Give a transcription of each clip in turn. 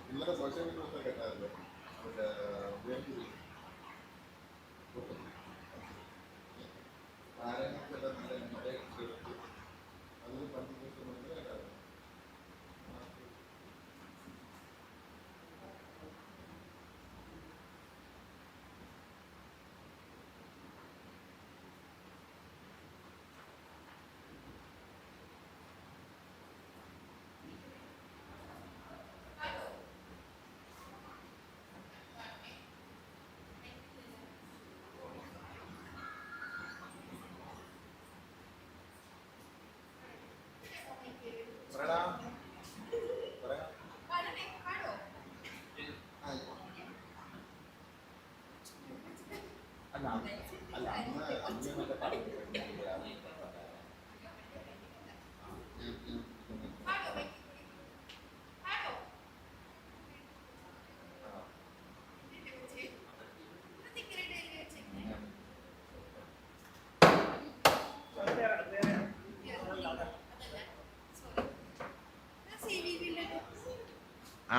ഇന്നത്തെ social media കേട്ടായിരുന്നു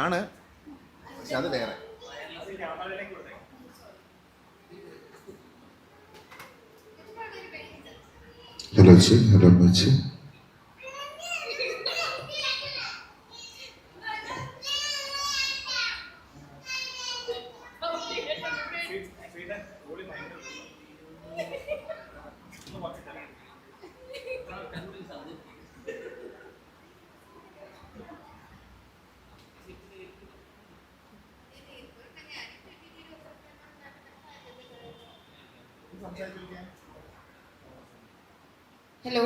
ആണ്, പക്ഷെ അത് വേറെ. ഹലോ ചി, ഹലോ മച്ചി. ഹലോ,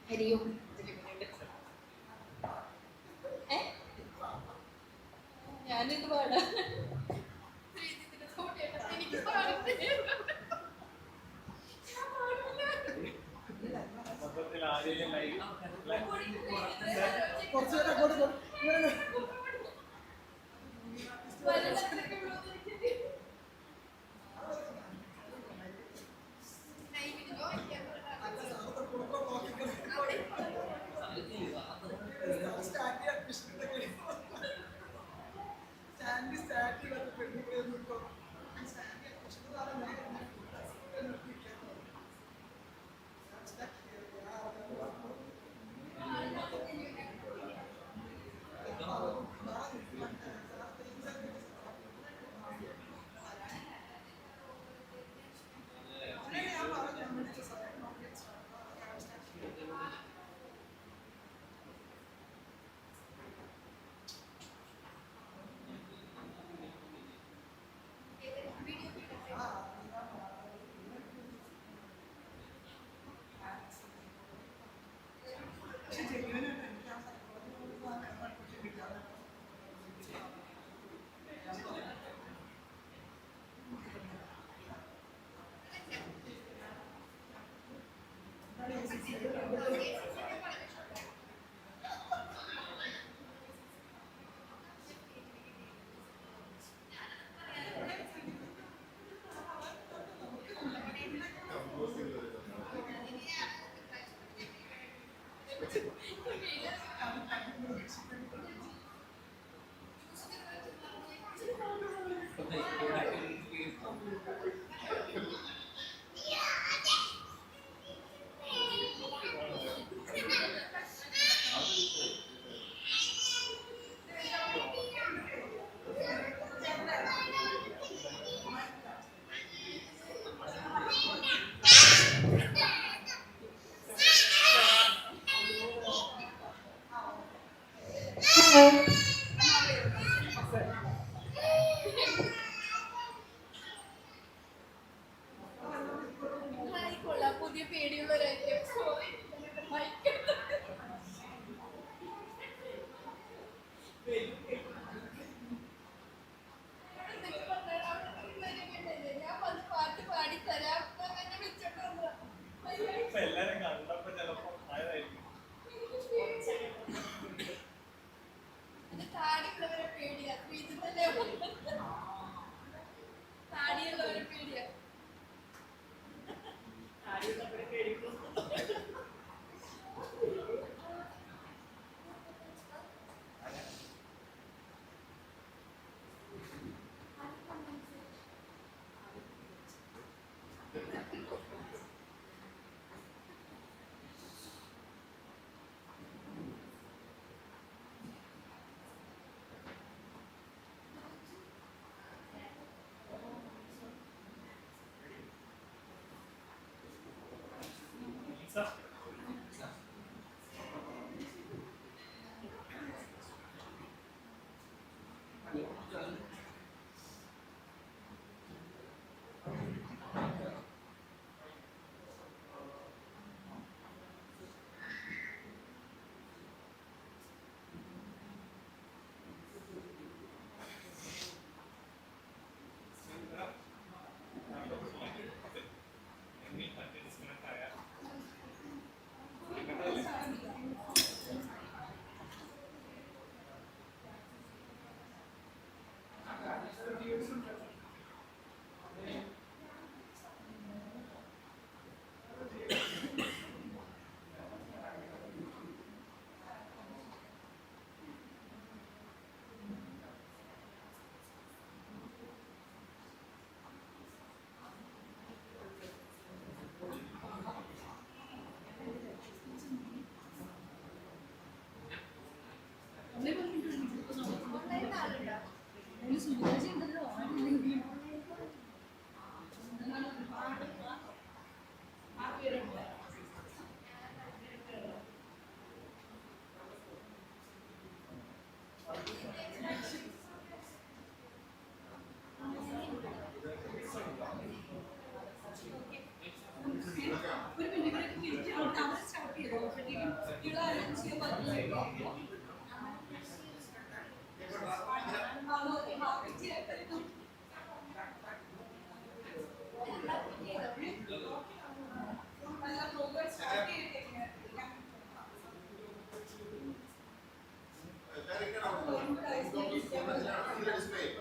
ഹരിയോ. ഞാനിത് പാടാ. എനിക്ക് പുതിയ പേടിയുള്ള ഞാൻ പാട്ട് പാടി തരാം. എല്ലാരും കണ്ടപ്പോ ചിലപ്പോ ആയതായിരിക്കും. താടിയുള്ളവരെ പേടിയാ, താടിയുള്ളവരെ പേടിയാ. താടിയുള്ളവരെ പേടിക്കും.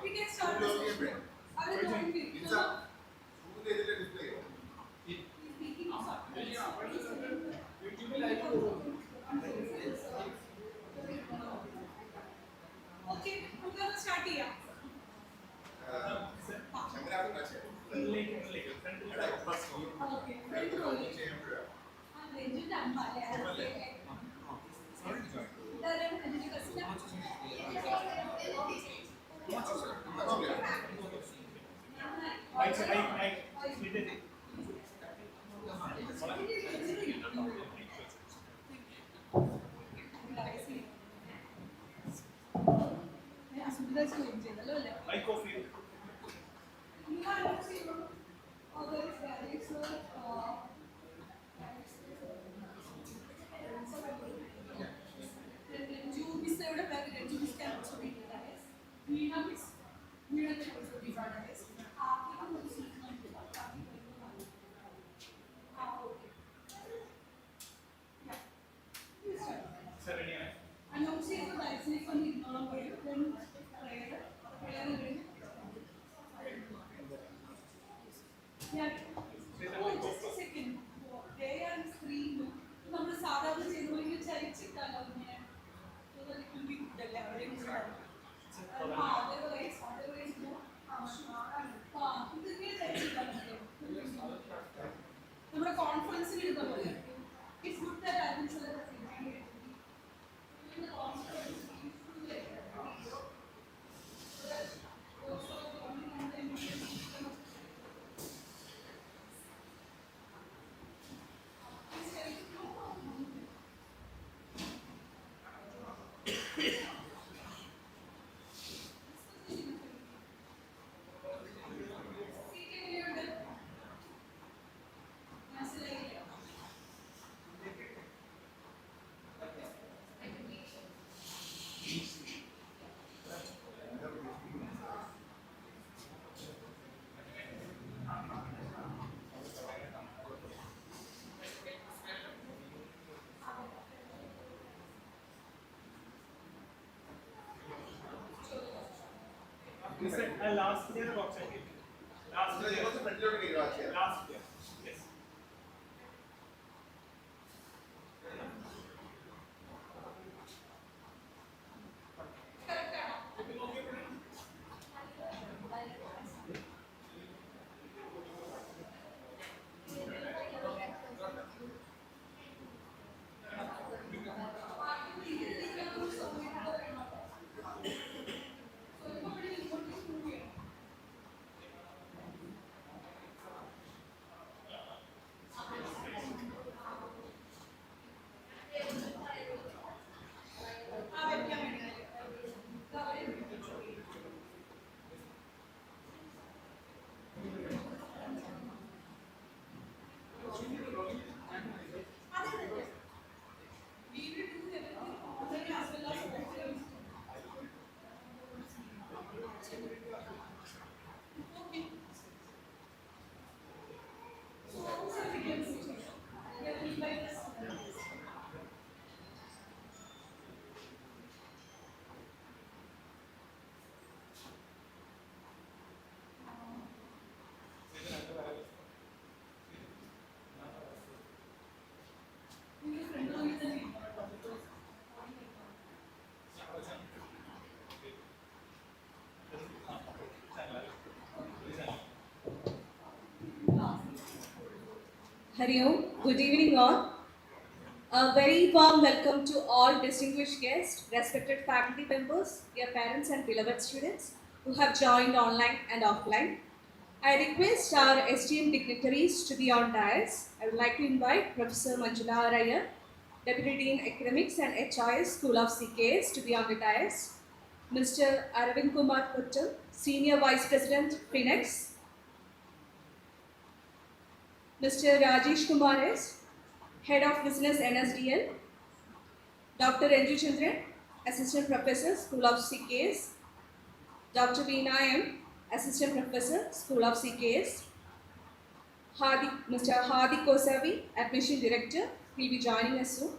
We can start the session. I will join you. Okay, നമുക്ക് സ്റ്റാർട്ട് ചെയ്യാം. Okay, ഫ്രണ്ട് റോയിൽ. രഞ്ജിന്റെ അമ്മ അല്ലേ? ഇതാരാണ് രഞ്ജിന്റെ കസിൻ? Announce ചെയ്ത ലൈസൻസ് ഒന്ന് ഇഗ്നോർ ചെയ്യും. Then prayer കഴിഞ്ഞ് oh, just a second. They are screen. നമ്മൾ സാധാരണ ചെയ്യുന്നവർക്ക് ചരിച്ചിട്ടാലോ ഇങ്ങനെ so that it will be good അല്ലേ അവരെയും otherwise ഇതൊക്കെ ചരിച്ചിട്ടാൽ നമ്മുടെ കോൺഫറൻസിൽ ഇരുന്ന പോലെ it's good that I will say that last year box I did. Last year. Yes. Hari Om. Good evening all. A very warm welcome to all distinguished guests, respected faculty members, dear parents and beloved students who have joined online and offline. I request our esteemed dignitaries to be on dais. I would like to invite Professor Manjula Araya, Deputy Dean Academics and HIS School of CKS to be on the dais. Mr. Aravind Kumar Kuttal, Senior Vice President, Phoenix. Mr. Rajesh Kumar S, Head of Business NSDL. Dr. Renju Chandran, Assistant Professor, School of CKS. Dr. Veena M, Assistant Professor, School of CKS. Mr. Hardik Kosavi, Admission Director, will be joining us soon.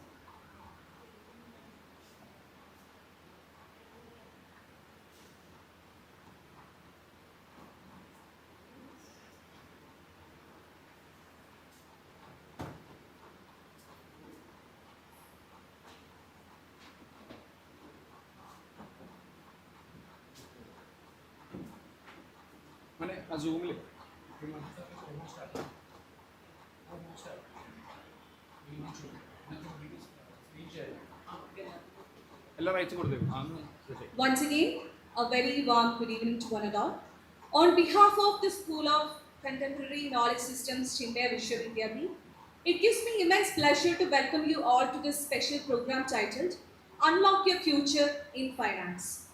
मैंने Zoom ले Once again, a very warm good evening to one and all. On behalf of the School of Contemporary Knowledge Systems, Chinmaya Vishwa Vidyapeeth, it gives me immense pleasure to welcome you all to this special program titled Unlock Your Future in Finance.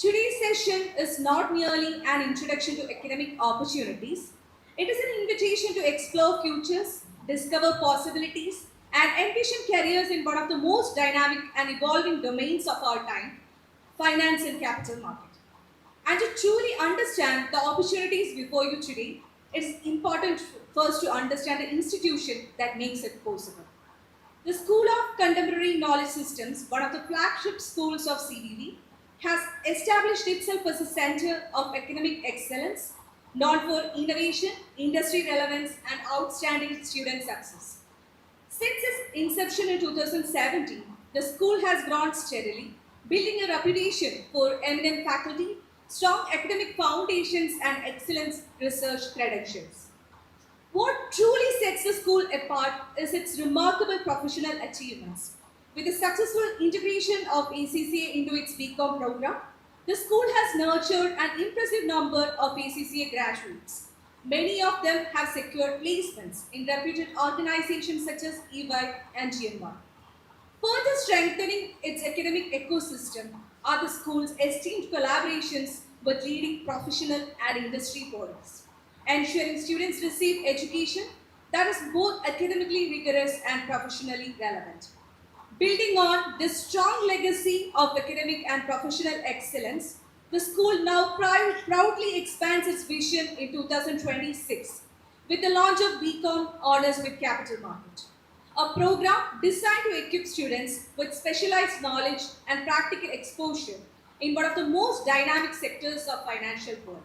Today's session is not merely an introduction to academic opportunities, it is an invitation to explore futures, discover possibilities, and envision careers in one of the most dynamic and evolving domains of our time, finance and capital market. And to truly understand the opportunities before you today, it is important first to understand the institution that makes it possible. The School of Contemporary Knowledge Systems, one of the flagship schools of CDV, has established itself as a center of academic excellence, known for innovation, industry relevance, and outstanding student success. Since its inception in 2017, the school has grown steadily, building a reputation for eminent faculty, strong academic foundations, and excellent research credentials. What truly sets the school apart is its remarkable professional achievements. With the successful integration of ACCA into its BCom program, the school has nurtured an impressive number of ACCA graduates. Many of them have secured placements in reputed organizations such as EY and GMY. Further strengthening its academic ecosystem are the school's esteemed collaborations with leading professional and industry bodies, ensuring students receive education that is both academically rigorous and professionally relevant. Building on this strong legacy of academic and professional excellence, the school now proudly expands its vision in 2026 with the launch of BCom Honors with Capital Market, a program designed to equip students with specialized knowledge and practical exposure in one of the most dynamic sectors of financial world.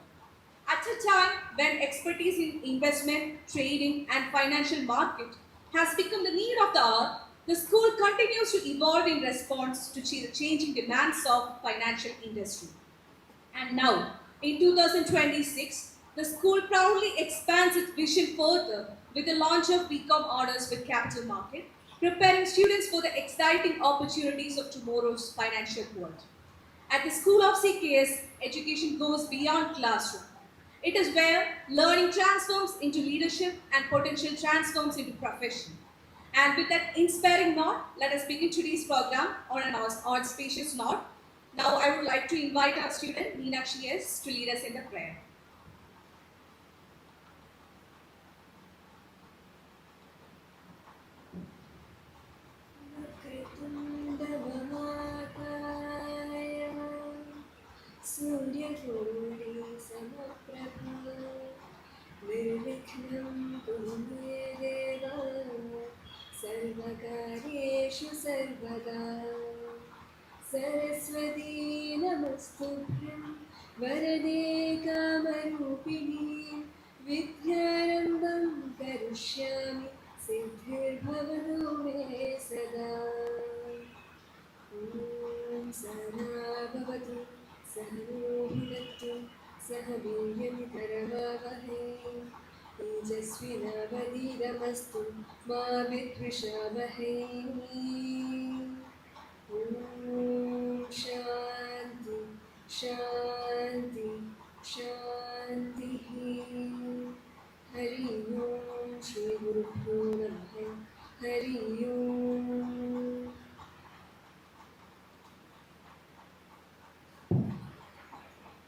At a time when expertise in investment, trading, and financial market has become the need of the hour, the school continues to evolve in response to the changing demands of financial industry. And now, in 2026, the school proudly expands its vision further with the launch of BCom Honors with Capital Market, preparing students for the exciting opportunities of tomorrow's financial world. At the School of CKS, education goes beyond classroom. It is where learning transforms into leadership and potential transforms into profession. And with that inspiring note, let us begin today's program on an auspicious note. Now I would like to invite our student, Meenakshi S, to lead us in the prayer. निर्विघ्नं कुरु मे देव सर्वकार्येषु सर्वदा सरस्वती नमस्तुभ्यं वरदे कामरूपिणी विद्यारम्भं करिष्यामि सिद्धिर्भवतु मे सदा ॐ सहना भवतु सहनो भुनक्तु सह वीर्यं तेजस्विनावधीतमस्तु मा विद्विषावहै ॐ शान्ति शान्ति शान्तिः हरि ओं श्रीगुरुभ्यो नमः हरि ओम्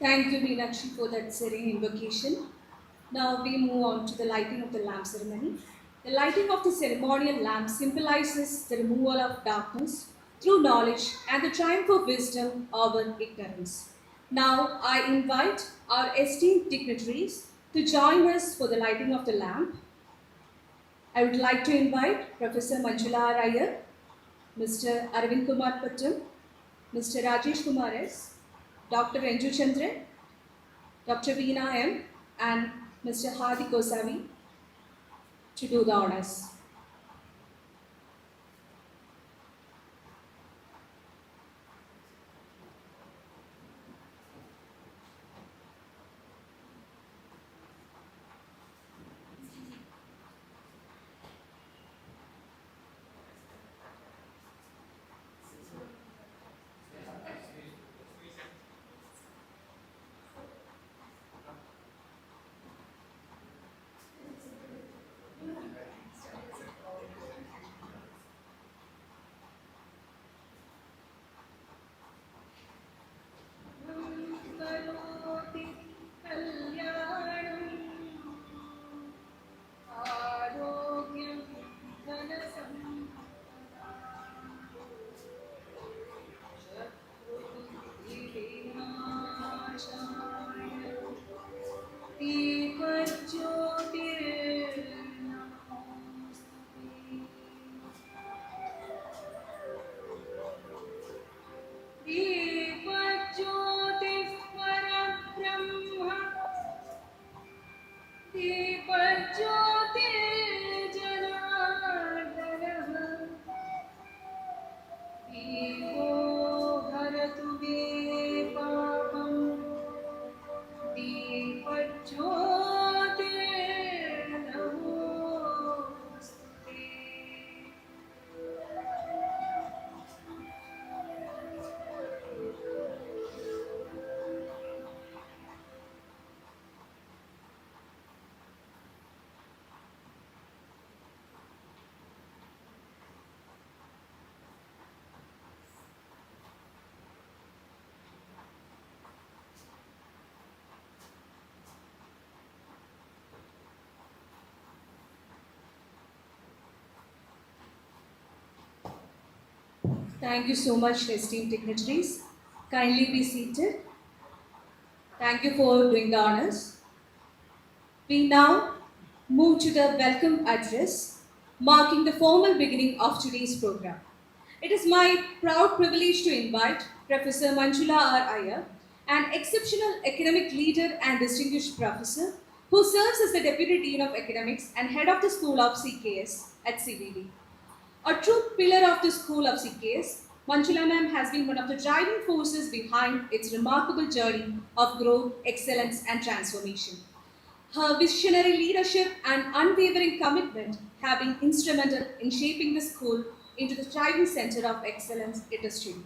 Thank you, Meenakshi, for that serene invocation. Now we move on to the lighting of the lamp ceremony. The lighting of the ceremonial lamp symbolizes the removal of darkness, through knowledge and the triumph of wisdom over ignorance. Now I invite our esteemed dignitaries to join us for the lighting of the lamp. I would like to invite Professor Manjula R. Iyer, Mr. Arvind Kumar Pattam, Mr. Rajesh Kumar S., Dr. Renju Chandran, Dr. Veena M., and Mr. Hadi Gosavi to do the honors. करोति कल्याणम् आरोग्यं धनसम्पदां दीपज्योतिः परब्रह्म दीपज्योतिर्जनार्दनः दीपो हरतु मे पापम् दीपज्योतिर्नमोऽस्तुते। Thank you so much, esteemed dignitaries. Kindly be seated. Thank you for doing the honors. We now move to the welcome address, marking the formal beginning of today's program. It is my proud privilege to invite Professor Manjula R. Iyer, an exceptional academic leader and distinguished professor who serves as the Deputy Dean of Academics and Head of the School of CKS at CVD. A true pillar of the School of CKS, Manjula ma'am has been one of the driving forces behind its remarkable journey of growth, excellence, and transformation. Her visionary leadership and unwavering commitment have been instrumental in shaping the school into the thriving center of excellence it is today.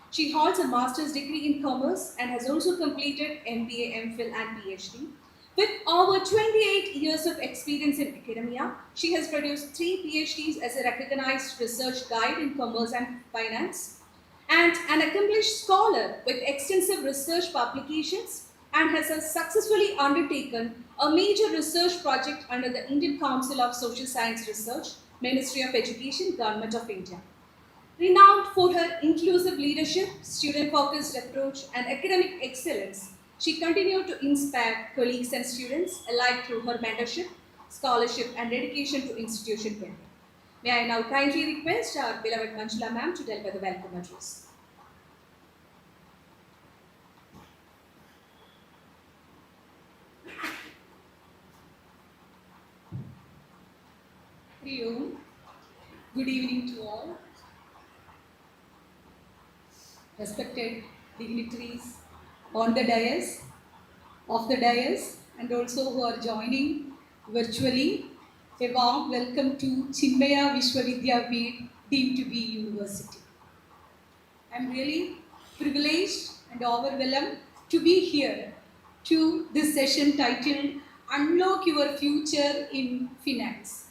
She holds a master's degree in commerce and has also completed MBA, MPhil, and PhD. With over 28 years of experience in academia, she has produced 3 PhDs as a recognized research guide in commerce and finance, and an accomplished scholar with extensive research publications, and has successfully undertaken a major research project under the Indian Council of Social Science Research, Ministry of Education, Government of India. Renowned for her inclusive leadership, student-focused approach, and academic excellence, she continued to inspire colleagues and students alike through her mentorship, scholarship, and dedication to institution building. May I now kindly request our beloved Manjula ma'am to deliver the welcome address. Good evening to all. Respected dignitaries on the dais, off the dais, and also who are joining virtually, a warm welcome to Chinmaya Vidyapeeth, deemed to be university. I'm really privileged and overwhelmed to be here to this session titled Unlock Your Future in Finance.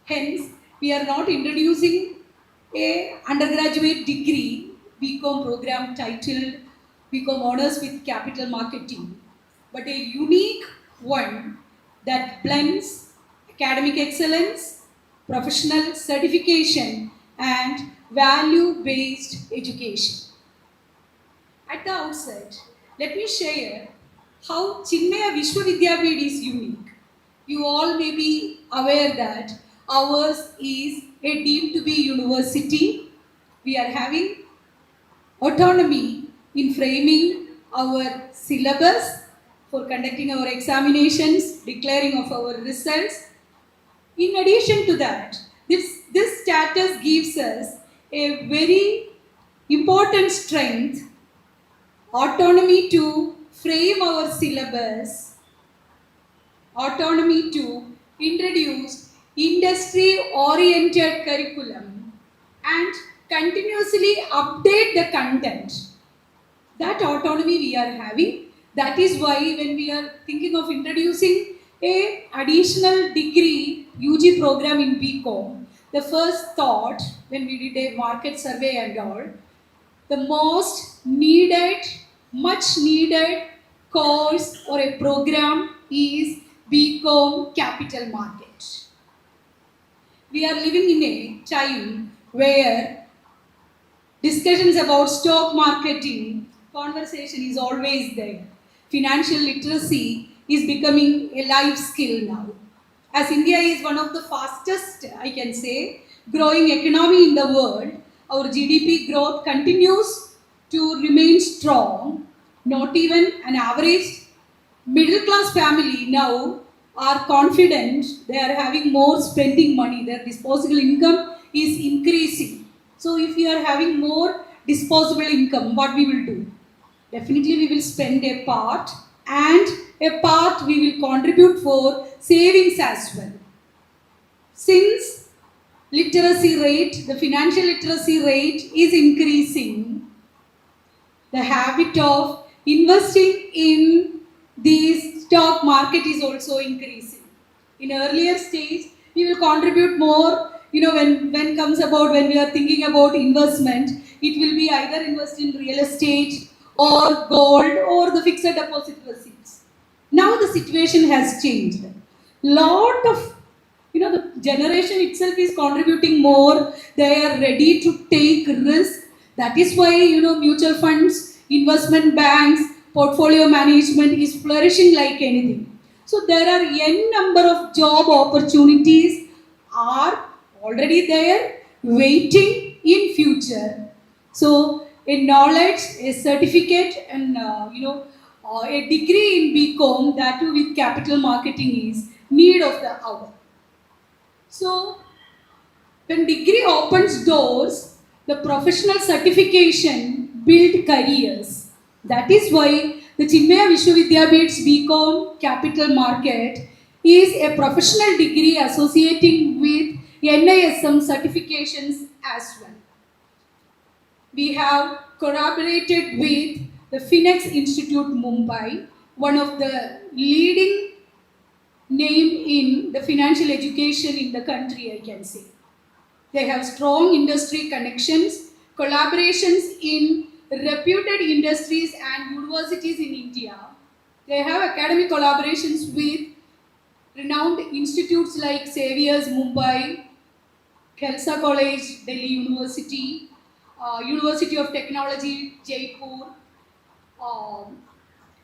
Hence, we are not introducing a undergraduate degree BCom program titled BCom Honors with Capital Marketing, but a unique one that blends academic excellence, professional certification, and value-based education. At the outset, let me share how Chinmaya Vishwa Vidyapeeth is unique. You all may be aware that ours is a deemed to be university. We are having autonomy in framing our syllabus, for conducting our examinations, declaring of our results. In addition to that, this status gives us a very important strength, autonomy to frame our syllabus, autonomy to introduce industry-oriented curriculum, and continuously update the content. That autonomy we are having. That is why when we are thinking of introducing a additional degree UG program in BCom, the first thought when we did a market survey and all, the most needed, much needed course or a program is BCom Capital Market. We are living in a time where discussions about stock marketing, conversation is always there. Financial literacy is becoming a life skill now. As India is one of the fastest, I can say, growing economy in the world, our GDP growth continues to remain strong. Not even an average middle class family now are confident they are having more spending money, their disposable income is increasing. So if you are having more disposable income, what we will do? Definitely we will spend a part, and a part we will contribute for savings as well. Since literacy rate, the financial literacy rate is increasing, the habit of investing in the stock market is also increasing. In earlier stage, we will contribute more, when comes about, when we are thinking about investment, it will be either invest in real estate or gold or the fixed deposit receipts. Now the situation has changed. Lot of, the generation itself is contributing more. They are ready to take risk. That is why, mutual funds, investment banks, portfolio management is flourishing like anything. So there are n number of job opportunities are already there, waiting in future. So a knowledge, a certificate, and a degree in BCom, that too with capital marketing, is need of the hour. So when degree opens doors, the professional certification build careers. That is why the Chinmaya Vishwa Vidyapeeth's BCom Capital Market is a professional degree associating with NISM certifications as well. We have collaborated with the Finex Institute Mumbai, one of the leading name in the financial education in the country, I can say. They have strong industry connections, collaborations in reputed industries and universities in India. They have academic collaborations with renowned institutes like Xavier's Mumbai, Khalsa College, Delhi University, University of Technology, Jaipur,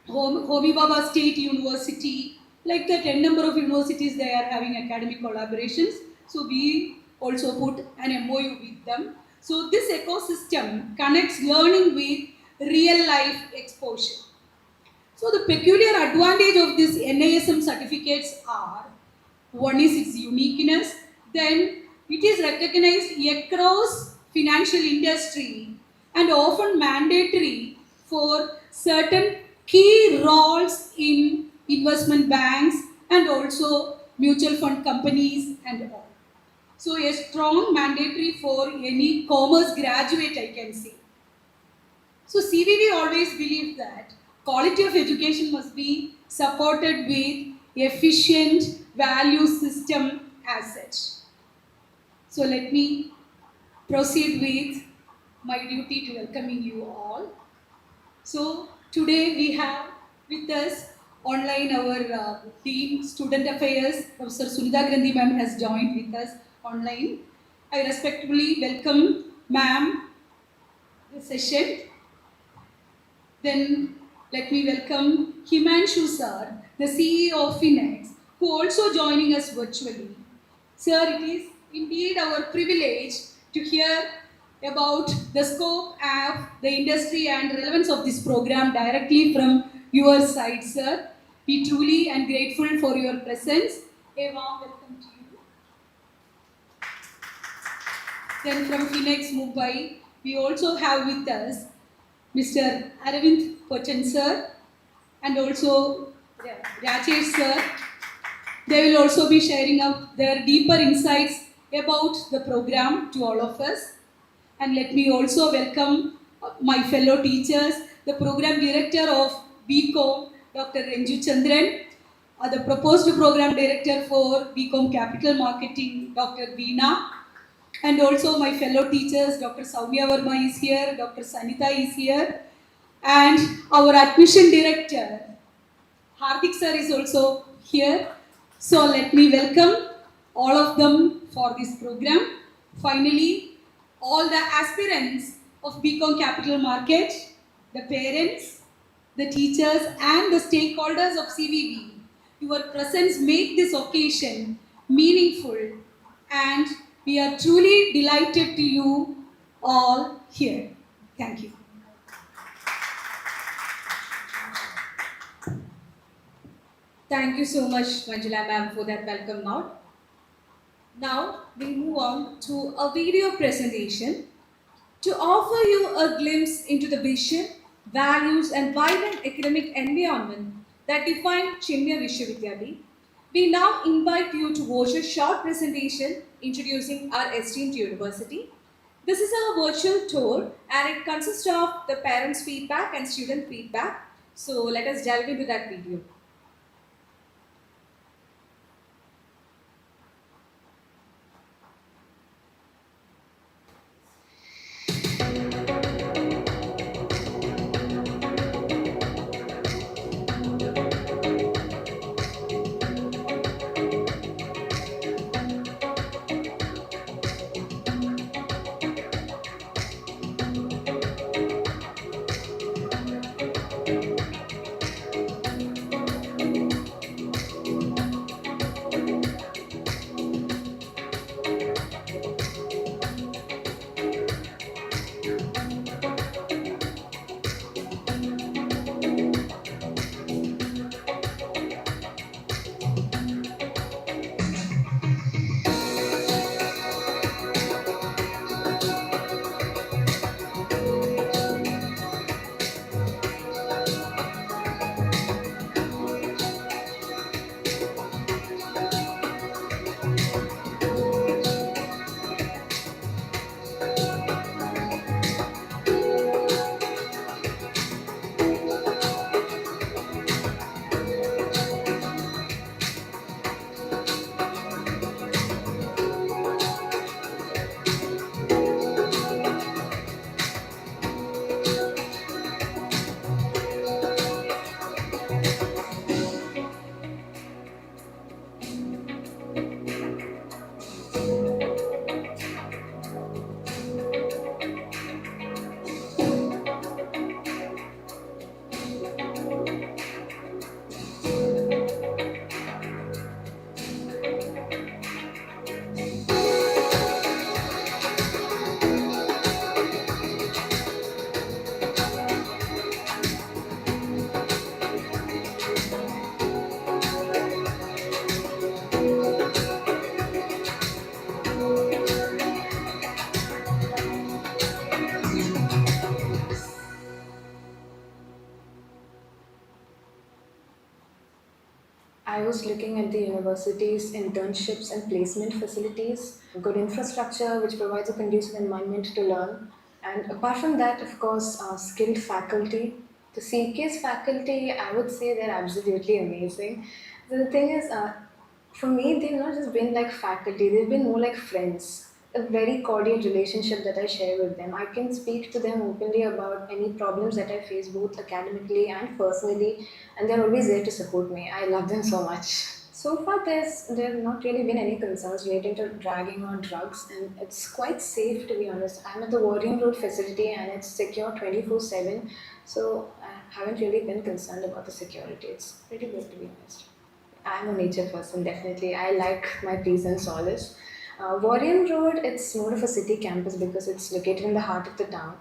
Homi Baba State University, like that, n number of universities they are having academic collaborations. So we also put an MOU with them. So this ecosystem connects learning with real life exposure. So the peculiar advantage of these NISM certificates are, one is its uniqueness, then it is recognized across financial industry and often mandatory for certain key roles in investment banks and also mutual fund companies and all. So a strong mandatory for any commerce graduate, I can say. So CVV always believed that quality of education must be supported with efficient value system as such. So let me proceed with my duty to welcoming you all. So today we have with us online our Dean Student Affairs, Professor Sunita Grandhi ma'am has joined with us online. I respectfully welcome ma'am the session. Then let me welcome Himanshu sir, the CEO of Finex, who also joining us virtually. Sir, it is indeed our privilege to hear about the scope of the industry and relevance of this program directly from your side, sir. We truly and grateful for your presence. A warm welcome to you. Then from Phoenix, Mumbai, we also have with us Mr. Aravind Pochan sir and also Rajesh sir. They will also be sharing up their deeper insights about the program to all of us. And let me also welcome my fellow teachers, the program director of BCom, Dr. Renju Chandran, the proposed program director for BCom Capital Marketing, Dr. Veena, and also my fellow teachers, Dr. Soumya Verma is here, Dr. Sanita is here, and our admission director, Hardik sir is also here. So let me welcome all of them for this program. Finally, all the aspirants of BCom Capital Market, the parents, the teachers and the stakeholders of CVB, your presence make this occasion meaningful and we are truly delighted to you all here. Thank you. Thank you so much, Manjula ma'am, for that welcome note. Now we move on to a video presentation to offer you a glimpse into the vision, values, and vibrant academic environment that define Chinmaya Vidyapeeth. We now invite you to watch a short presentation introducing our esteemed university. This is our virtual tour and it consists of the parents' feedback and student feedback. So let us delve into that video. I was looking at the university's internships and placement facilities, good infrastructure which provides a conducive environment to learn, and apart from that, of course, skilled faculty. The CK's faculty, I would say they're absolutely amazing. So the thing is, for me, they've not just been like faculty, they've been more like friends. A very cordial relationship that I share with them. I can speak to them openly about any problems that I face, both academically and personally, and they're always there to support me. I love them so much. So far, there have not really been any concerns relating to dragging or drugs, and it's quite safe, to be honest. I'm at the Warrior Road facility, and it's secure 24/7, so I haven't really been concerned about the security. It's pretty good, to be honest. I'm a nature person, definitely. I like my peace and solace. Warrior Road, it's more of a city campus because it's located in the heart of the town.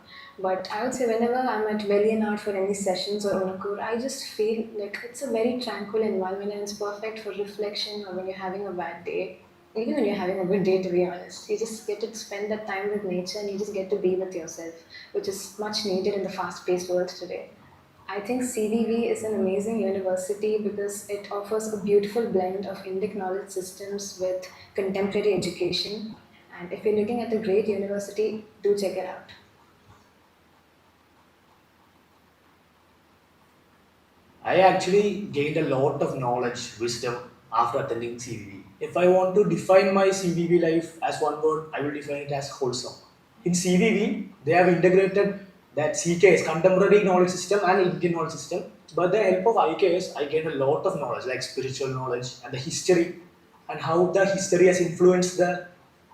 But I would say whenever I'm at Velianad for any sessions or Unakur, I just feel like it's a very tranquil environment and it's perfect for reflection or when you're having a bad day. Even when you're having a good day, to be honest, you just get to spend that time with nature and you just get to be with yourself, which is much needed in the fast paced world today. I think CVV is an amazing university because it offers a beautiful blend of Indic knowledge systems with contemporary education. And if you're looking at a great university, do check it out. I actually gained a lot of knowledge, wisdom after attending CVV. If I want to define my CVV life as one word, I will define it as wholesome. In CVV, they have integrated that CKS, Contemporary Knowledge System, and Indian Knowledge System. But the help of IKS, I gained a lot of knowledge, like spiritual knowledge and the history, and how the history has influenced the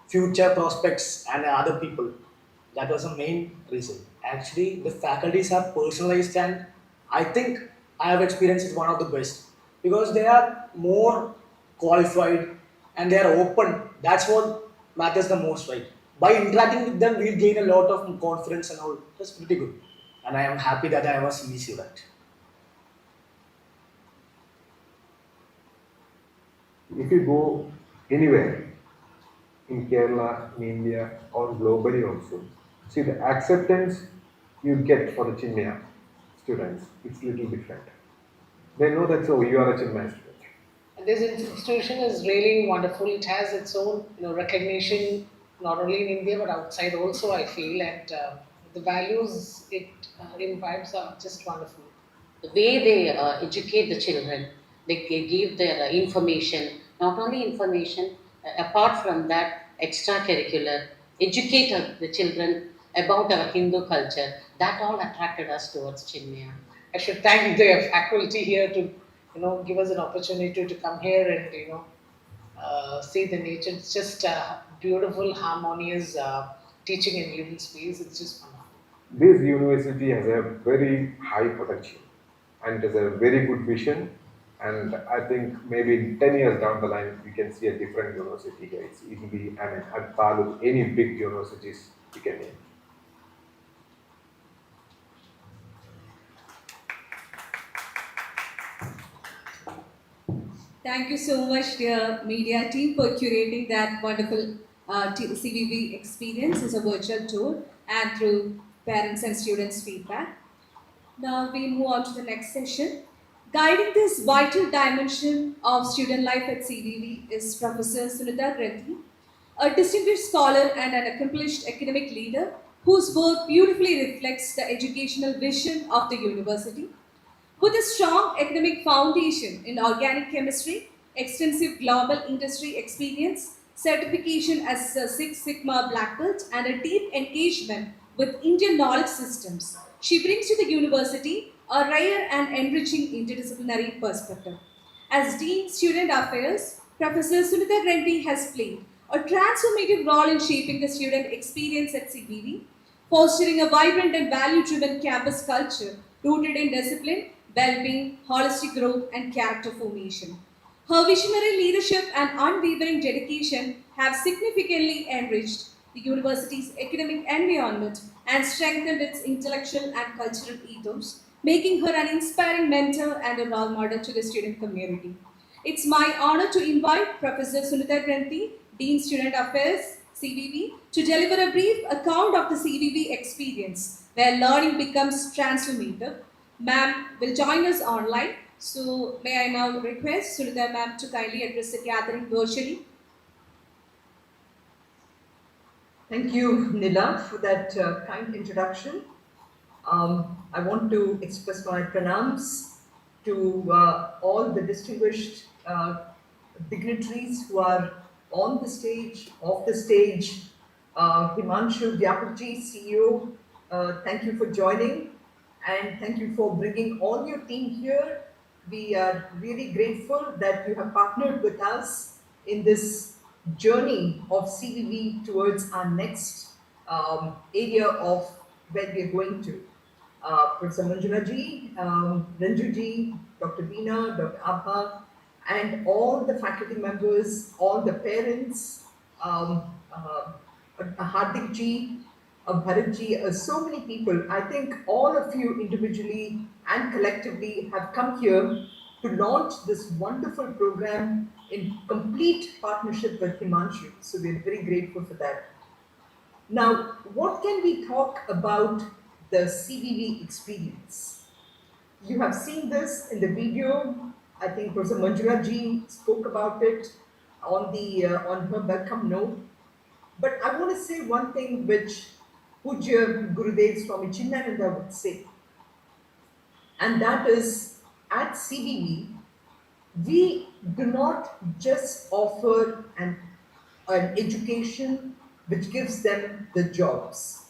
future prospects and other people. That was the main reason. Actually, the faculties are personalized, and I think I have experienced it one of the best because they are more qualified and they are open. That's what matters the most, right? By interacting with them, we'll gain a lot of confidence and all. That's pretty good. And I am happy that I was CE student. If you go anywhere in Kerala, in India, or globally also, see the acceptance you get for the Chinmaya students, it's little different. They know that so you are a Chinmaya student. This institution is really wonderful. It has its own, recognition not only in India but outside also. I feel, and the values it imbibes are just wonderful. The way they educate the children, they give their information, not only information, apart from that, extracurricular, educate the children about our Hindu culture. That all attracted us towards Chinmaya. I should thank the faculty here to, give us an opportunity to come here and, see the nature. It's just a beautiful, harmonious teaching and living space. It's just wonderful. This university has a very high potential and has a very good vision. And I think maybe in 10 years down the line, we can see a different university here. It will be, at par with any big universities we can name. Thank you so much, dear media team, for curating that wonderful CVV experience as a virtual tour and through parents and students' feedback. Now we move on to the next session. Guiding this vital dimension of student life at CVV is Professor Sunita Granthi, a distinguished scholar and an accomplished academic leader whose work beautifully reflects the educational vision of the university. With a strong academic foundation in organic chemistry, extensive global industry experience, certification as a Six Sigma Black Belt, and a deep engagement with Indian knowledge systems, she brings to the university a rare and enriching interdisciplinary perspective. As Dean Student Affairs, Professor Sunita Granthi has played a transformative role in shaping the student experience at CBV, fostering a vibrant and value-driven campus culture rooted in discipline, well-being, holistic growth, and character formation. Her visionary leadership and unwavering dedication have significantly enriched the university's academic environment and strengthened its intellectual and cultural ethos, making her an inspiring mentor and a role model to the student community. It's my honor to invite Professor Sunita Granthi, Dean Student Affairs, CVV, to deliver a brief account of the CVV experience, where learning becomes transformative. Ma'am will join us online. So may I now request Sunita ma'am to kindly address the gathering virtually. Thank you, Nila, for that kind introduction. I want to express my pranams to all the distinguished dignitaries who are on the stage, off the stage. Himanshu Vidyapeeth, CEO, thank you for joining, and thank you for bringing all your team here we are really grateful that you have partnered with us in this journey of CVV towards our next area of where we are going to. Professor Manjula ji, Ranju ji, Dr. Veena, Dr. Abha, and all the faculty members, all the parents, Hardik ji, Bharat ji, so many people. I think all of you individually and collectively have come here to launch this wonderful program in complete partnership with Himanshu. So we're very grateful for that. Now, what can we talk about the CVV experience? You have seen this in the video. I think Professor Manjula ji spoke about it on her welcome note. But I want to say one thing which Pujya Gurudev Swami Chinmaya would say, and that is at CVV, we do not just offer an education which gives them the jobs.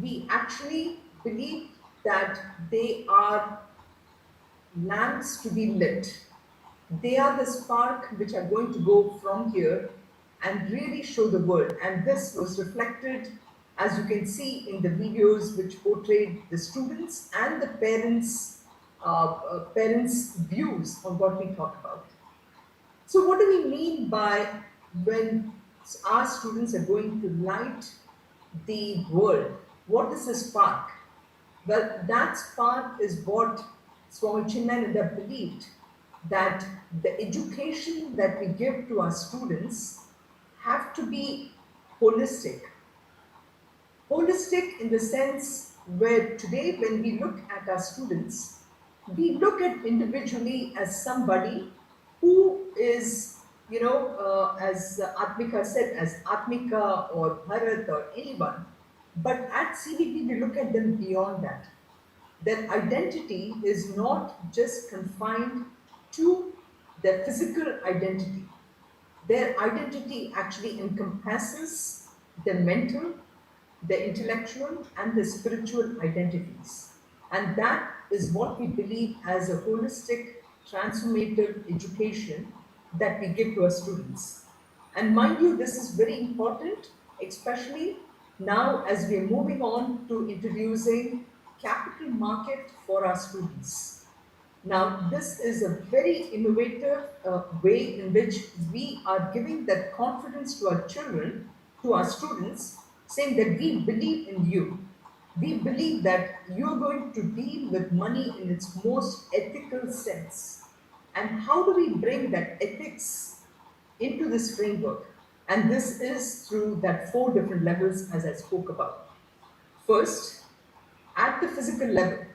We actually believe that they are lamps to be lit. They are the spark which are going to go from here and really show the world. And this was reflected, as you can see, in the videos which portrayed the students and the parents' views on what we talk about. So what do we mean by when our students are going to light the world? What is the spark? Well, that spark is what Swami Chinmaya believed, that the education that we give to our students have to be holistic. Holistic in the sense where today when we look at our students, we look at individually as somebody who is, as Atmika said, as Atmika or Bharat or anyone. But at CVP, we look at them beyond that. Their identity is not just confined to their physical identity. Their identity actually encompasses their mental, their intellectual, and their spiritual identities. And that is what we believe as a holistic, transformative education that we give to our students. And mind you, this is very important, especially now as we are moving on to introducing capital market for our students. Now, this is a very innovative way in which we are giving that confidence to our children, to our students, saying that we believe in you. We believe that you're going to deal with money in its most ethical sense. And how do we bring that ethics into this framework? And this is through that 4 different levels as I spoke about. First, at the physical level,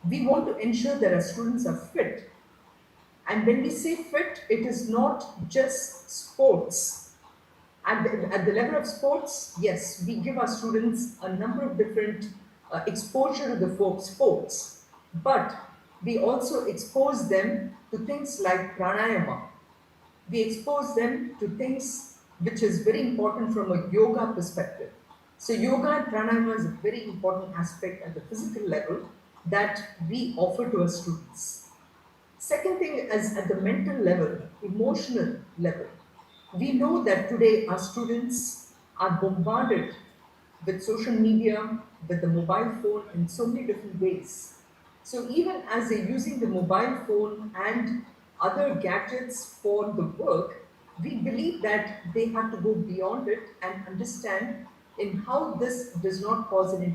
we want to ensure that our students are fit. And when we say fit, it is not just sports. At the level of sports, yes, we give our students a number of different exposure to the sports, but we also expose them to things like pranayama. We expose them to things which is very important from a yoga perspective. So yoga and pranayama is a very important aspect at the physical level that we offer to our students. Second thing is at the mental level, emotional level. We know that today our students are bombarded with social media, with the mobile phone in so many different ways. So even as they're using the mobile phone and other gadgets for the work, we believe that they have to go beyond it and understand in how this does not cause an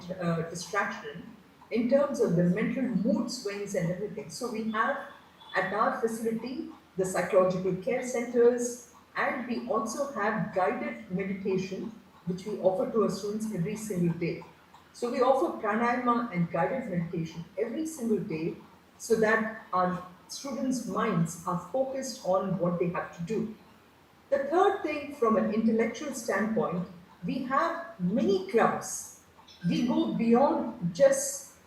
distraction in terms of the mental mood swings and everything. So we have at our facility the psychological care centers, and we also have guided meditation which we offer to our students every single day. So we offer pranayama and guided meditation every single day so that our students' minds are focused on what they have to do. The third thing, from an intellectual standpoint, we have many clubs. We go beyond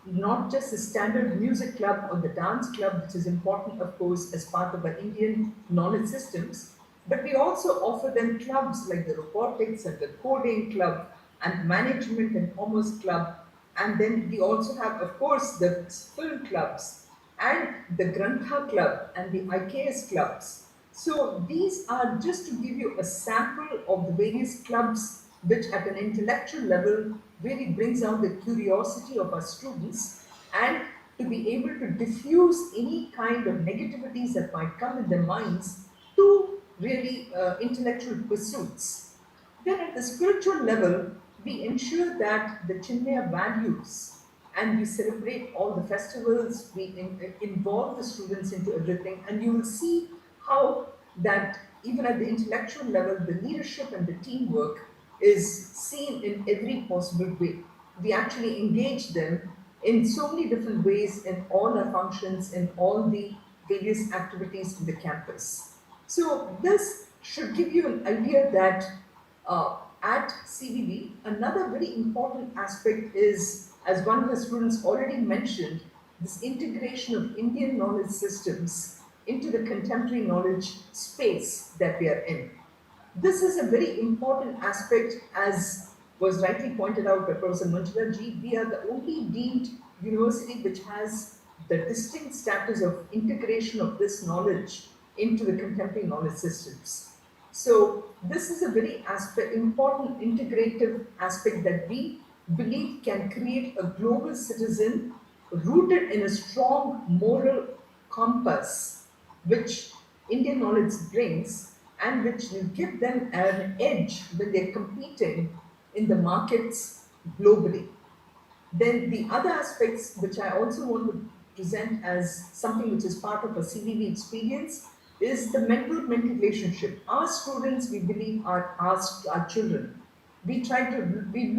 not just the standard music club or the dance club, which is important, of course, as part of our Indian knowledge systems, but we also offer them clubs like the robotics and the coding club and management and commerce club. And then we also have, of course, the film clubs. and the Grantha Club and the IKS clubs. So these are just to give you a sample of the various clubs which at an intellectual level really brings out the curiosity of our students and to be able to diffuse any kind of negativities that might come in their minds to really intellectual pursuits. Then at the spiritual level, we ensure that the Chinmaya values and we celebrate all the festivals, we involve the students into everything, and you will see how that even at the intellectual level, the leadership and the teamwork is seen in every possible way. We actually engage them in so many different ways in all our functions, in all the various activities in the campus. So this should give you an idea that at CVB, another very important aspect is, as one of the students already mentioned, this integration of Indian knowledge systems into the contemporary knowledge space that we are in. This is a very important aspect, as was rightly pointed out by Professor Manjula ji. We are the only deemed university which has the distinct status of integration of this knowledge into the contemporary knowledge systems. So this is a very important integrative aspect that we believe can create a global citizen rooted in a strong moral compass, which Indian knowledge brings and which will give them an edge when they're competing in the markets globally. Then the other aspects which I also want to present as something which is part of a CVV experience is the mentor-mentee relationship. Our students, we believe, are our children. We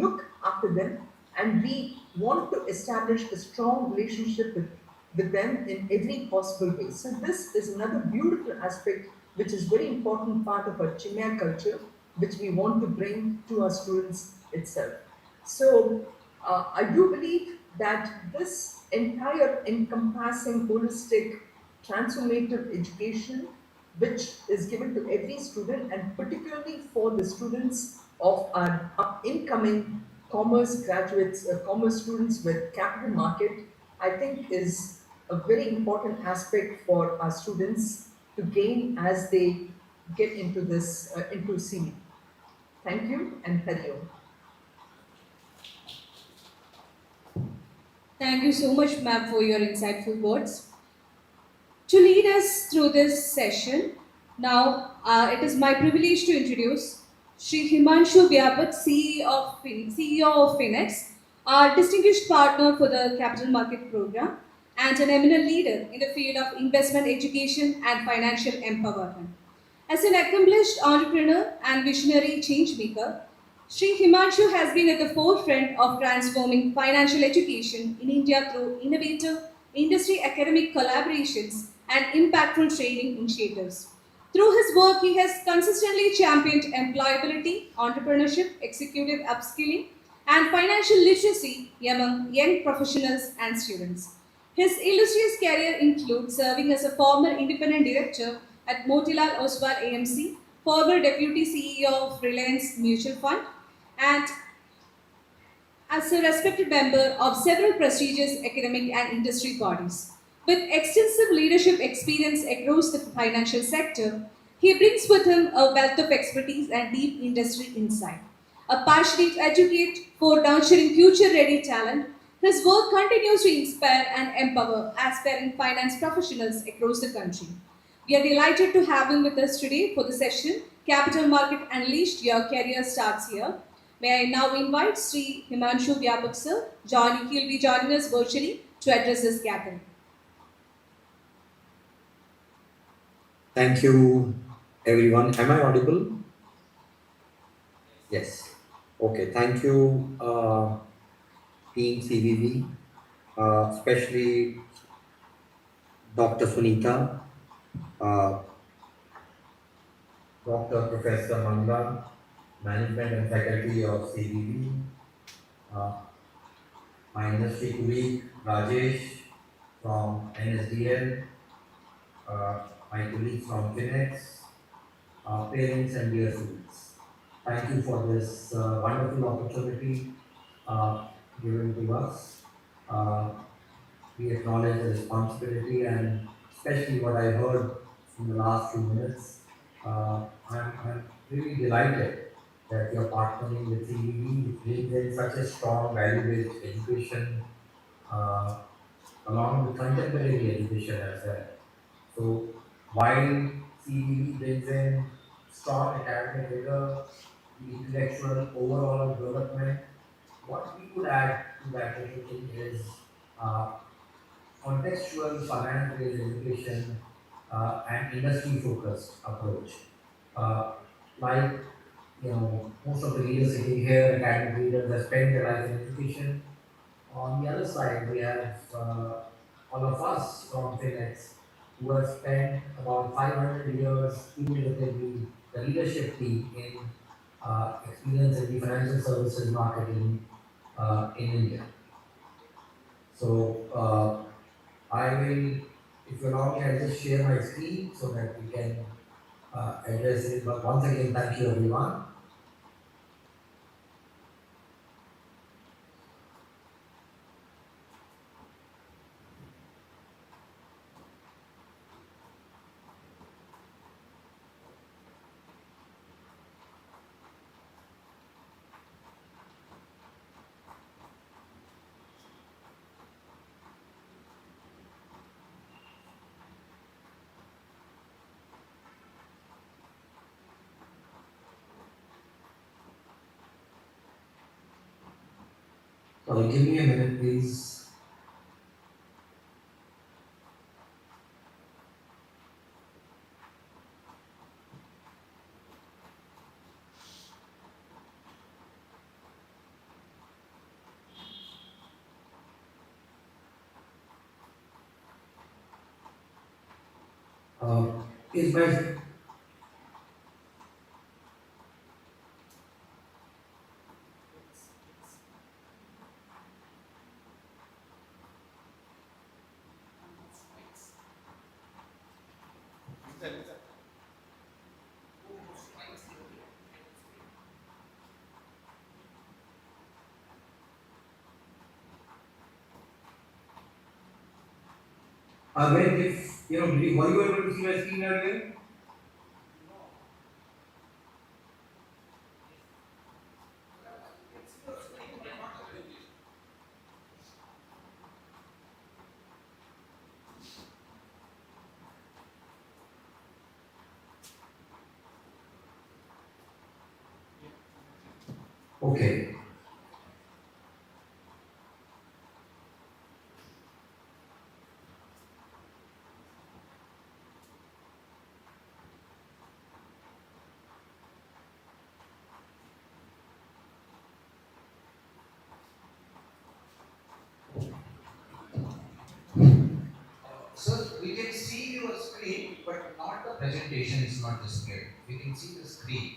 look after them and we want to establish a strong relationship with them in every possible way. So this is another beautiful aspect which is very important part of our Chinmaya culture, which we want to bring to our students itself. So I do believe that this entire encompassing, holistic, transformative education, which is given to every student and particularly for the students of our incoming commerce graduates, commerce students with capital market, I think is a very important aspect for our students to gain as they get into this, into CE. Thank you and Hari Om. Thank you so much, ma'am, for your insightful words. To lead us through this session, now it is my privilege to introduce Sri Himanshu Vyapat, CEO of Finex, our distinguished partner for the Capital Market Program, and an eminent leader in the field of investment education and financial empowerment. As an accomplished entrepreneur and visionary change maker, Sri Himanshu has been at the forefront of transforming financial education in India through innovative industry academic collaborations and impactful training initiatives. Through his work, he has consistently championed employability, entrepreneurship, executive upskilling, and financial literacy among young professionals and students. His illustrious career includes serving as a former independent director at Motilal Oswal AMC, former deputy CEO of Reliance Mutual Fund, and as a respected member of several prestigious academic and industry bodies. With extensive leadership experience across the financial sector, he brings with him a wealth of expertise and deep industry insight. A passionate advocate for nurturing future ready talent, his work continues to inspire and empower aspiring finance professionals across the country. We are delighted to have him with us today for the session Capital Market Unleashed, Your Career Starts Here. May I now invite Sri Himanshu Vyapak sir. He'll be joining us virtually to address this gathering. Thank you, everyone. Am I audible? Yes. Okay. Thank you, Team CVV, especially Dr. Sunita, uh, Dr. Professor Manga, Management and Faculty of CVV, uh, my industry colleague Rajesh from NSDL, my colleagues from Finex, parents and dear students. Thank you for this wonderful opportunity given to us. we acknowledge the responsibility and especially what I heard in the last few minutes. I'm really delighted that you're partnering with CVV, which brings in such a strong value-based education uh, along with contemporary education as well. So while CVV brings in strong academic rigor, the intellectual overall development, what we could add to that everything is contextual finance-based education and industry-focused approach. Uh, like most of the leaders sitting here, academic leaders, have spent their life in education. On the other side, we have all of us from FinEx who have spent about 500 years cumulatively, the leadership team in experience in the financial services market in India. So I will, if you allow me, I'll just share my screen so that we can address it. But once again, thank you everyone. Sorry, give me a minute, please. Is my when if were you able to see my screen earlier? Okay. Sir, we can see your screen, but not the presentation is not displayed. We can see the screen.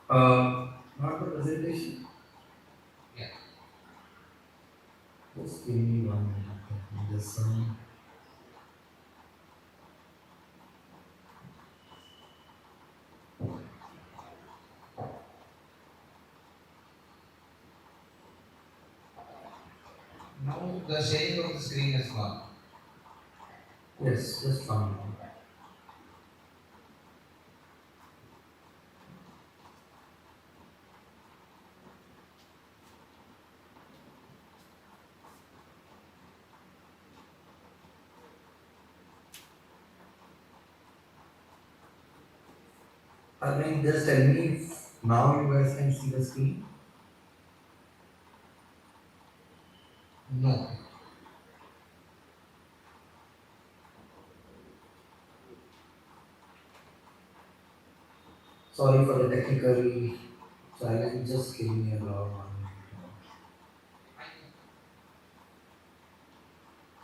Not the presentation. Yeah. Just give me 1 minute. Just Now the sharing of the screen is gone. yes, just 1 minute. Then just tell me if now you guys can see the screen. No. Sorry for the technical challenge. Just give me a long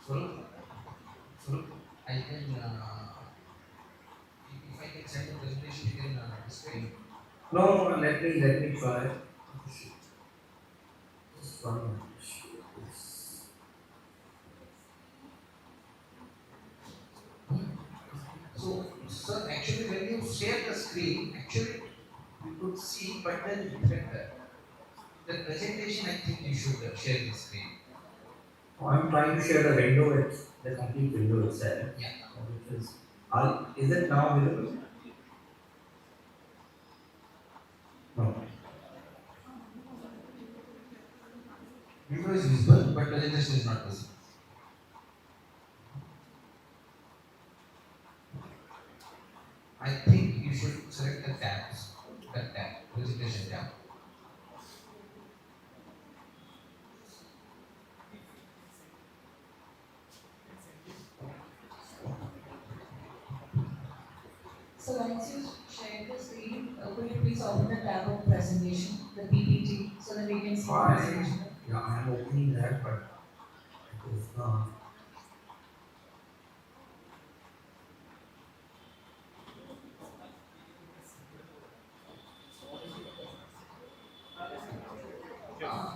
1 minute. So I can, if I can send the presentation, you can display. No, let me try. Just 1 minute. So, sir, actually, when you share the screen, actually, you could see, but then the presentation, I think you should share the screen. I'm trying to share the window with the complete window itself. Yeah. Which is it now visible? No. Window is visible, but presentation is not visible. I think you should select the tabs. That tab, presentation tab. So once you share the screen, could you please open the tab of presentation, the PPT, so that we can see the presentation? Yeah, I am opening that, but it is not.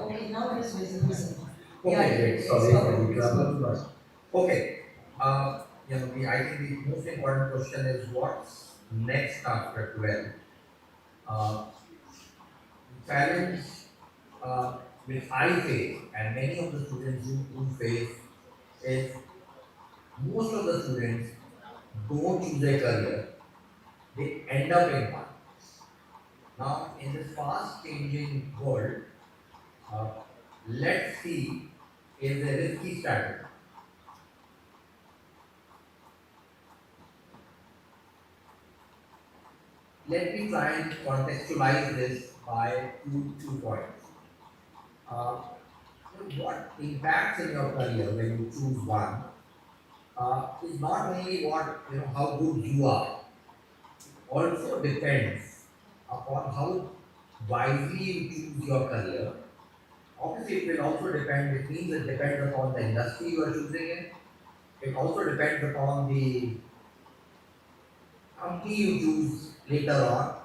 Okay, now it is visible, sir. Okay, great. it's Sorry for perfect, the it's trouble, perfect. but okay. I think the most important question is what's next after 12? Uh, the challenge which I face and many of the students who face is most of the students don't choose a career, they end up in one. Now, in this fast changing world, uh, let's see is a risky strategy. Let me try and contextualize this by two points. Uh, what impacts in your career when you choose one is not only what how good you are, also depends upon how wisely you choose your career. Obviously, it will also depend. It means it depends upon the industry you are choosing in. It also depends upon the company you choose later on,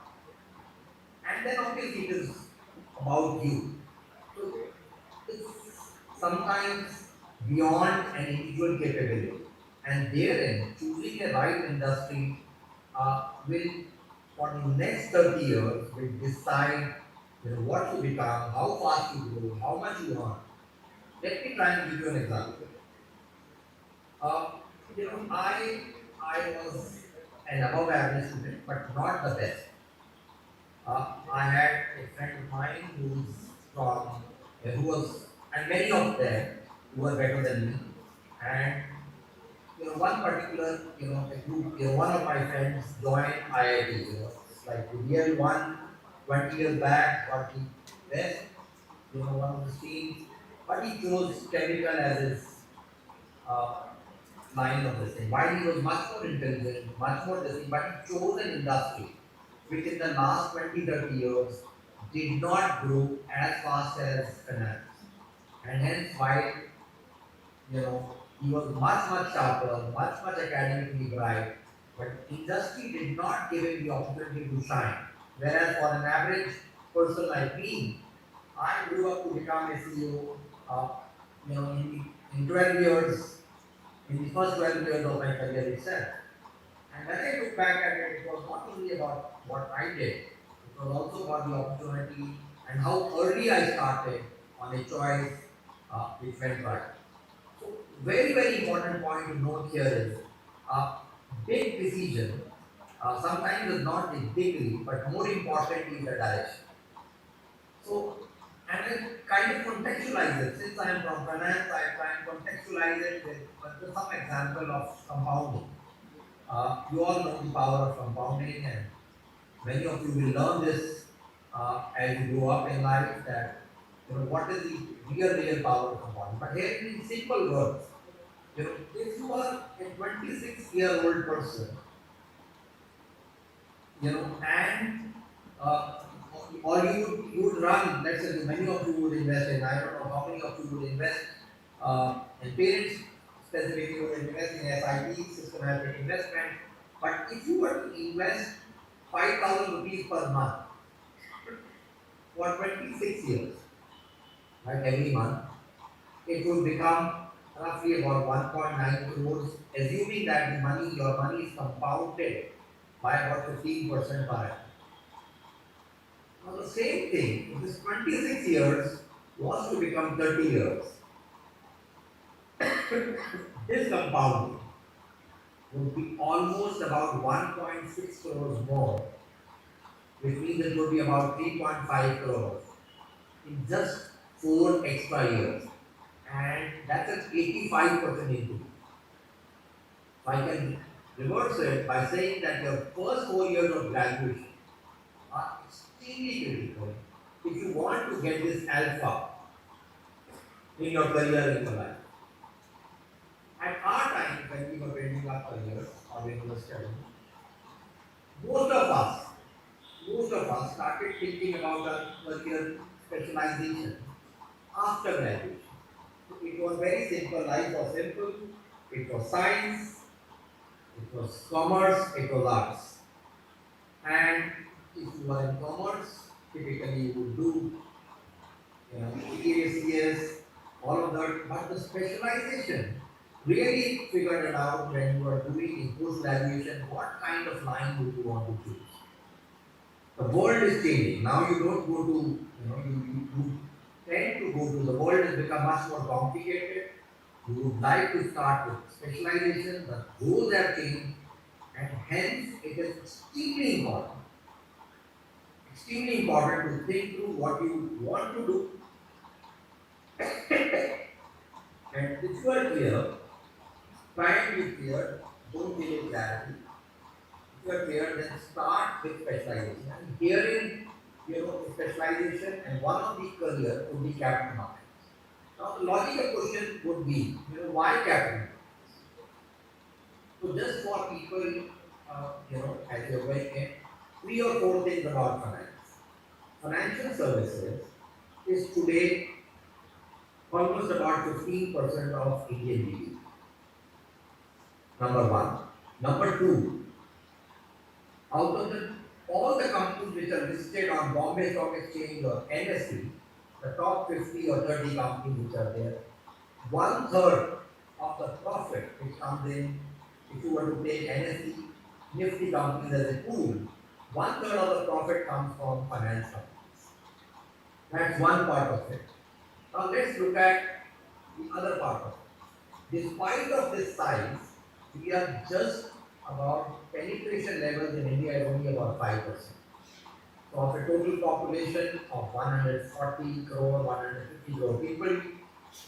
and then obviously it is about you. So it's sometimes beyond an individual capability, and therein choosing a right industry will, for the next 30 years, will decide what you become, how fast you grow, how much you earn. Let me try and give you an example. Uh, I was an above average student, but not the best. I had a friend of mine who was, and many of them who were better than me. And one particular, a group, one of my friends joined IIT. It's like the year one, 20 years back, got the best, one of the streams, but he chose chemical as his uh, line of this thing. While he was much more intelligent, much more this thing, but he chose an industry which in the last 20, 30 years did not grow as fast as finance. And hence why, he was much sharper, much academically bright, but industry did not give him the opportunity to shine. Whereas for an average person like me, I grew up to become a CEO, in 12 years, in the first 12 years of my career itself. And when I look back at it, it was not only about what I did, it was also about the opportunity and how early I started on a choice which went right. So, very important point to note here is big decision sometimes is not the big leap, but more importantly, the direction. So, and I kind of contextualize it. Since I am from finance, I try and contextualize it with some example of compounding. You all know the power of compounding, and many of you will learn this as you grow up in life. That what is the real power of compounding. But here in simple words, if you are a 26-year-old person, and or you would run, let's say many of you would invest in, I don't know how many of you would invest in parents specifically would invest in SIP, systematic investment. But if you were to invest 5,000 rupees per month for 26 years, right, every month, it would become roughly about 1.9 crores, assuming that your money is compounded by about 15% per annum. Now the same thing, if this 26 years was to become 30 years, This compounding would be almost about 1.6 crores more, which means it would be about 3.5 crores in just 4 extra years. And that's an 85% increase. So I can reverse it by saying that your first 4 years of graduation are extremely critical if you want to get this alpha in your career in your life. At our time, when we were building our careers or when we were studying, most of us started thinking about our career specialization after graduation. It was very simple, life was simple, it was science, it was commerce, it was arts. And if you were in commerce, typically you would do EACS, all of that, but the specialization really figured it out when you were doing in post-graduation, what kind of line would you want to choose. The world is changing. Now you don't go to, you tend to go to, the world has become much more complicated. You would like to start with specialization, the goals have changed, and hence it is extremely important to think through what you want to do. And if you are clear, try and be clear, don't give it clarity. If you are clear, then start with specialization. And herein, specialization and one of the career would be capital markets. Now the logical question would be, why capital markets? So just for people, as you're going in, 3 or 4 things about finance. Financial services is today almost about 15% of Indian GDP. Number one. Number two, out of all the companies which are listed on Bombay Stock Exchange or NSE, the top 50 or 30 companies which are there, 1/3 of the profit which comes in, if you were to take NSE, Nifty companies as a pool, 1/3 of the profit comes from finance companies. That's one part of it. Now let's look at the other part of it. Despite of this size, we are just about penetration levels in India is only about 5%. So of a total population of 140 crore, 150 crore people,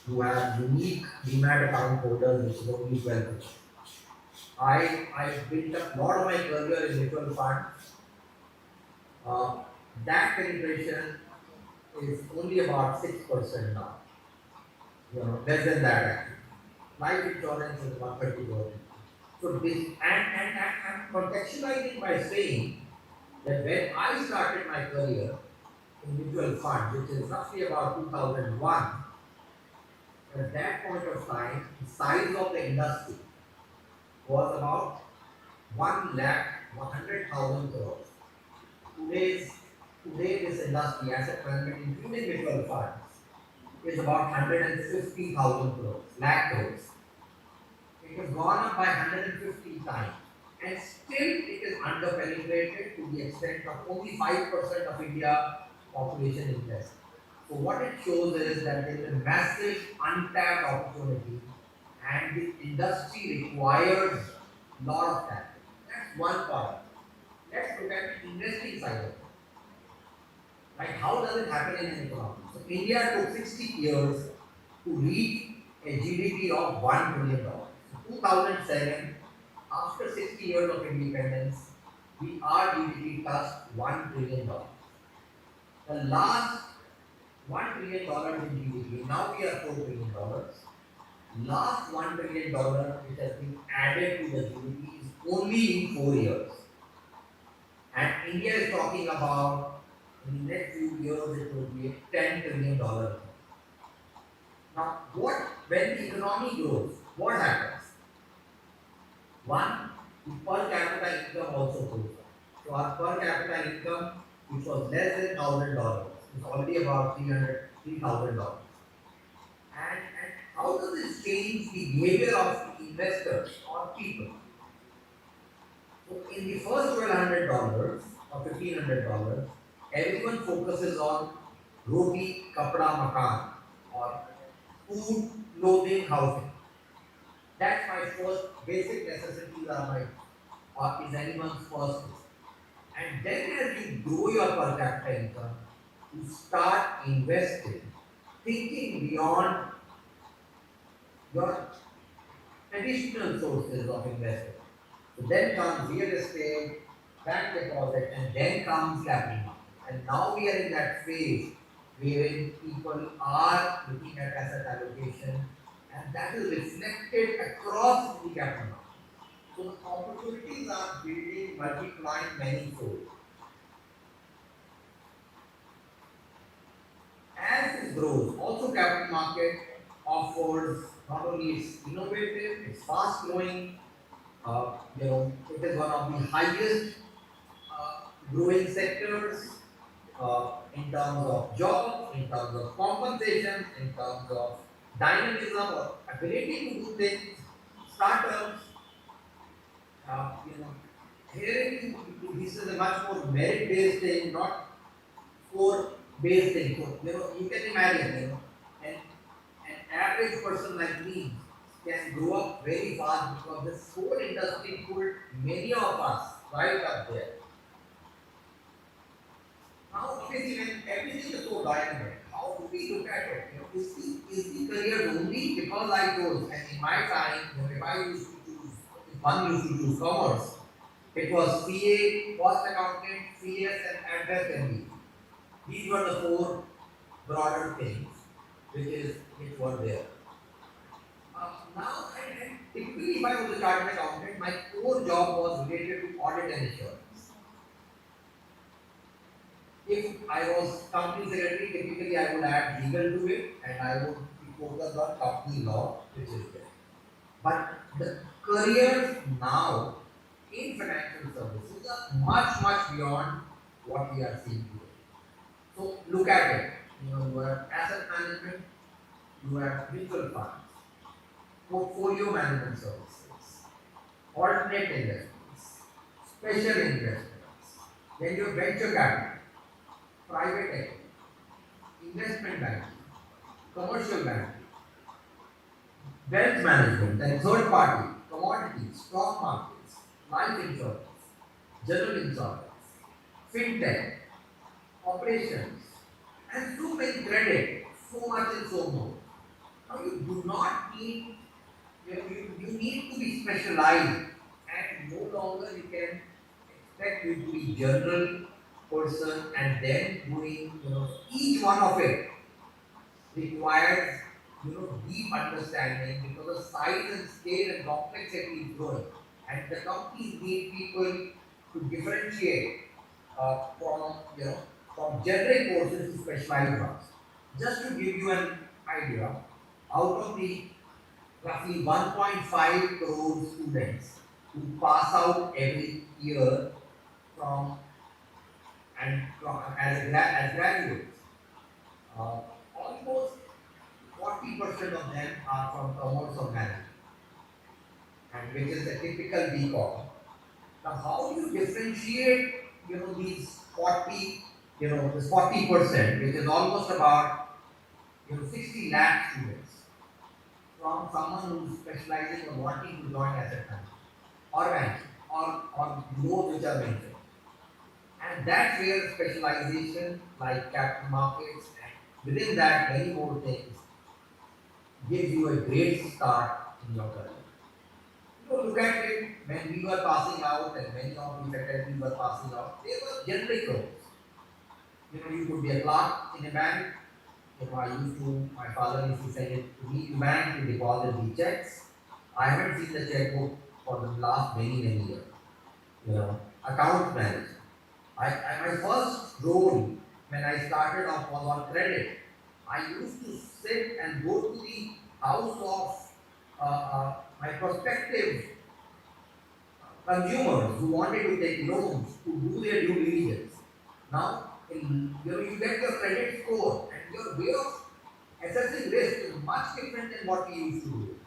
who have unique demat account holders, which is only 12%. I built up a lot of my career in mutual funds. That penetration is only about 6% now. Less than that actually. Life insurance is about 30 crore. So this and I'm contextualizing by saying that when I started my career in mutual funds, which is roughly about 2001, at that point of time, the size of the industry was about 1,100,000 crores. Today this industry, asset management, including mutual funds, is about 150,000 crores, lakh crores. It has gone up by 150 times, and still it is underpenetrated to the extent of only 5% of India population invests. So what it shows is that there is a massive untapped opportunity, and the industry requires a lot of capital. That's one part. Let's look at the investing side of it. Right? How does it happen in an economy? So India took 60 years to reach a GDP of $1 trillion. 2007, after 60 years of independence, our GDP touched $1 trillion. The last $1 trillion in GDP, now we are $4 trillion. Last $1 trillion which has been added to the GDP is only in 4 years. And India is talking about in the next few years it will be a $10 trillion. Now, when the economy grows, what happens? One, the per capita income also goes up. So our per capita income, which was less than $1,000, is already about $3,000. And how does this change the behavior of the investors or people? So in the first $1,200 or $1,500, everyone focuses on roti, kapda, makan, or food, clothing, housing. That's my first basic necessities are my or is anyone's first. And then as you grow your per capita income, you start investing, thinking beyond your traditional sources of investment. So then comes real estate, bank deposit, and then comes capital market. And now we are in that phase wherein people are looking at asset allocation, and that is reflected across the capital market. So the opportunities are building, multiplying manifold. As this grows, also capital market offers not only it's innovative, it's fast growing, it is one of the highest growing sectors in terms of jobs, in terms of compensation, in terms of dynamism or ability to do things, startups, you know, here this is a much more merit-based thing, not core-based thing. So, you can imagine, an average person like me can grow up very fast because this whole industry pulled many of us right up there. Now, obviously, when everything is so dynamic, how do we look at it? Is the career only because I chose? And in my time, if I used to choose, if one used to choose commerce, it was CA, cost accountant, CS, and advanced MBA. These were the four broader things which were there. Now, and typically, if I was a chartered accountant, my core job was related to audit and assurance. If I was company secretary, typically I would add legal to it, and I would be focused on company law, which is there. But the careers now in financial services are much beyond what we are seeing today. So look at it. You have asset management, you have mutual funds, portfolio management services, alternate investments, special investments, then you have venture capital, private equity, investment banking, commercial banking, wealth management, and third party, commodities, stock markets, life insurance, general insurance, fintech, operations, and so many credit, so much and so more. Now you do not need, you need to be specialized, and no longer you can expect you to be general person and then doing, each one of it requires, deep understanding because the size and scale and complexity is growing, and the companies need people to differentiate from generic courses to specialized ones. Just to give you an idea, out of the roughly 1.5 crore students who pass out every year from as graduates, almost 40% of them are from commerce or management, and which is a typical BCom. Now, how do you differentiate, these 40, this 40%, which is almost about, 60 lakh students, from someone who's specializing or wanting to join asset management or banking or those which are mentioned. And that's where specialization like capital markets and within that many more things gives you a great start in your career. Look at it when we were passing out and many of the faculty were passing out, they were generic roles. You could be a clerk in a bank. My father used to send it to me to bank to deposit the checks. I haven't seen the checkbook for the last many years. Account manager. My first role when I started off was on credit. I used to sit and go to the house of my prospective consumers who wanted to take loans to do their due diligence. Now, you get your credit score and your way of assessing risk is much different than what we used to do.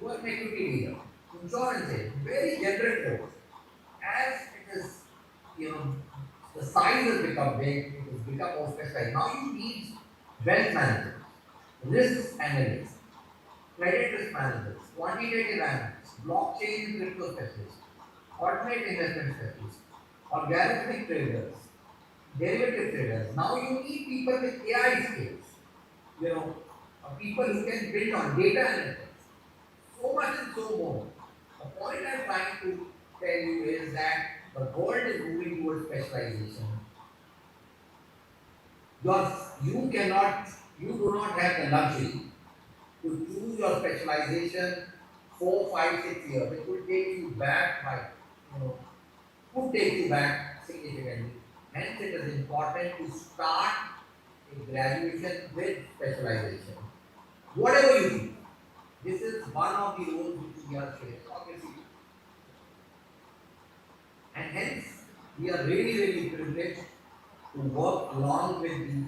You are an equity leader, insurance is very generic roles. As it is, the size has become big, it has become more specialized. Now you need wealth management, risk analysts, credit risk managers, quantitative analysts, blockchain and crypto specialists, alternate investment specialists, algorithmic traders, derivative traders. Now you need people with AI skills, people who can build on data analytics, so much and so more. The point I'm trying to tell you is that the world is moving towards specialization. You do not have the luxury to choose your specialization 4, 5, 6 years. It will take you back could take you back significantly. Hence, it is important to start a graduation with specialization. Whatever you do, this is one of the roles which we are sharing, obviously. And hence, we are really, really privileged to work along with the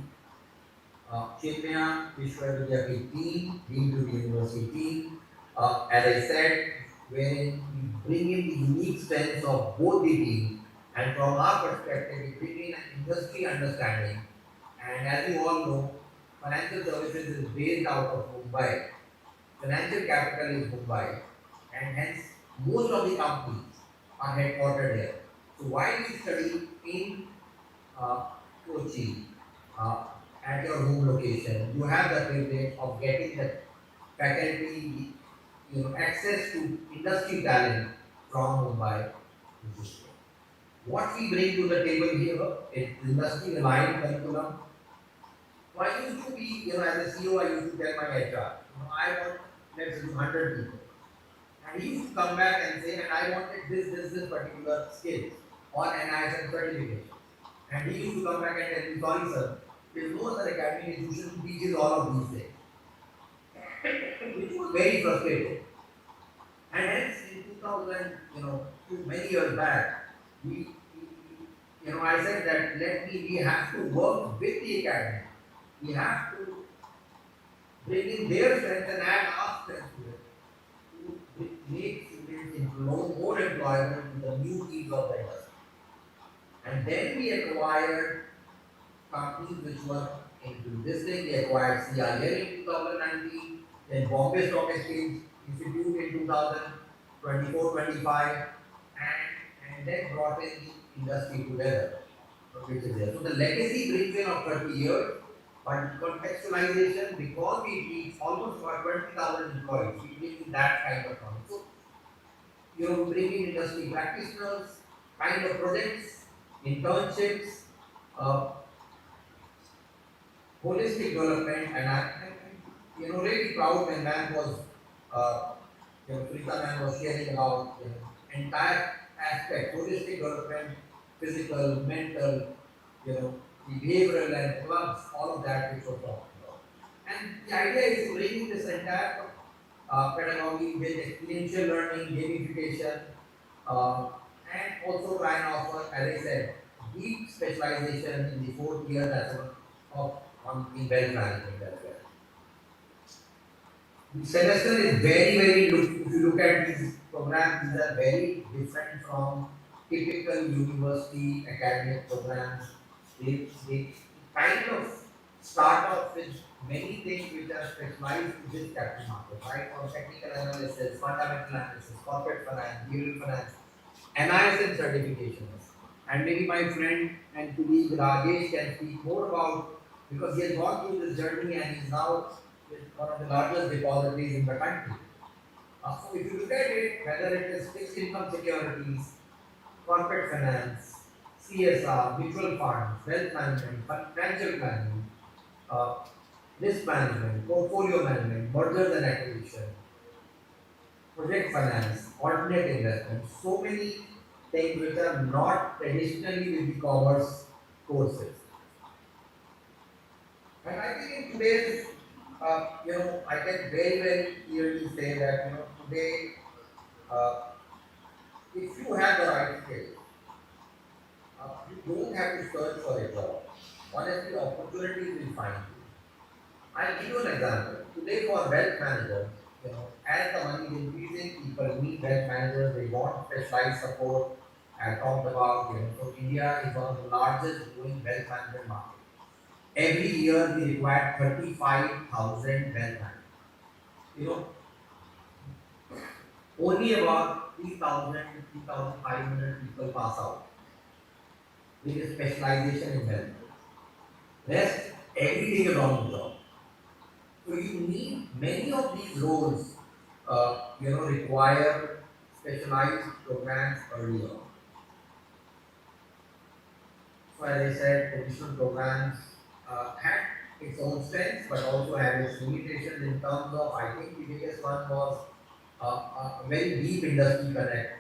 Chinmaya, Vishwa, Vidyapeeth team, Dean to the University team. As I said, wherein we bring in the unique strengths of both the teams, and from our perspective, we bring in an industry understanding. And as you all know, financial services is based out of Mumbai. Financial capital is Mumbai, and hence most of the companies are headquartered here. So while we study in Kochi, at your home location, you have the privilege of getting the faculty, access to industry talent from Mumbai. What we bring to the table here is industry aligned curriculum. So I used to be, as a CEO, I used to tell my HR, I want, let's do 100 people. And he used to come back and say, and I wanted this particular skill or NISM certification. And he used to come back and tell me, sorry sir, there is no other academic institution who teaches all of these things. Which was very frustrating. And hence in 2000, many years back, I said that we have to work with the academy. We have to bring in their strength and add our strength to it to make students more employable to the new needs of the industry. And then we acquired companies which were into this thing. We acquired CIL in 2019, then Bombay Stock Exchange Institute in 2024-25, and then brought in the industry together, which is there. So the legacy brings in of 30 years, but contextualization, because we reach almost about 20,000 employees, we bring in that kind of knowledge. So, we bring in industry practitioners, kind of projects, internships, holistic development, and I really proud when man was, Frita man was sharing about entire aspect, holistic development, physical, mental, behavioral and clubs, all of that which was talked about. And the idea is to bring this entire pedagogy with experiential learning, gamification, and also try and offer, as I said, deep specialization in the 4th year as well in wealth management as well. The semester is very, very, if you look at these programs, these are very different from typical university academic programs. They kind of start off with many things which are specialized to this capital market, right? From technical analysis, fundamental analysis, corporate finance, behavioral finance, NISM certifications. And maybe my friend and colleague Rajesh can speak more about, because he has gone through this journey and is now one of the largest depositories in the country. So if you look at it, whether it is fixed income securities, corporate finance, CSR, mutual funds, wealth management, financial planning, risk management, portfolio management, mergers and acquisition, project finance, alternate investment, so many things which are not traditionally with the commerce courses. And I think in today's, I can very, very clearly say that, today, if you have the right skills, you don't have to search for a job. Honestly, opportunities will find you. I'll give you an example. Today for wealth managers, as the money is increasing, people need wealth managers, they want specialized support. I talked about, so India is one of the largest growing wealth management markets. Every year we require 35,000 wealth managers. only about 3,000 to 3,500 people pass out with a specialization in health. Rest, everything is on the job. So you need many of these roles, require specialized programs early on. So as I said, traditional programs had its own strengths, but also had its limitations in terms of, I think the biggest one was a very deep industry connect,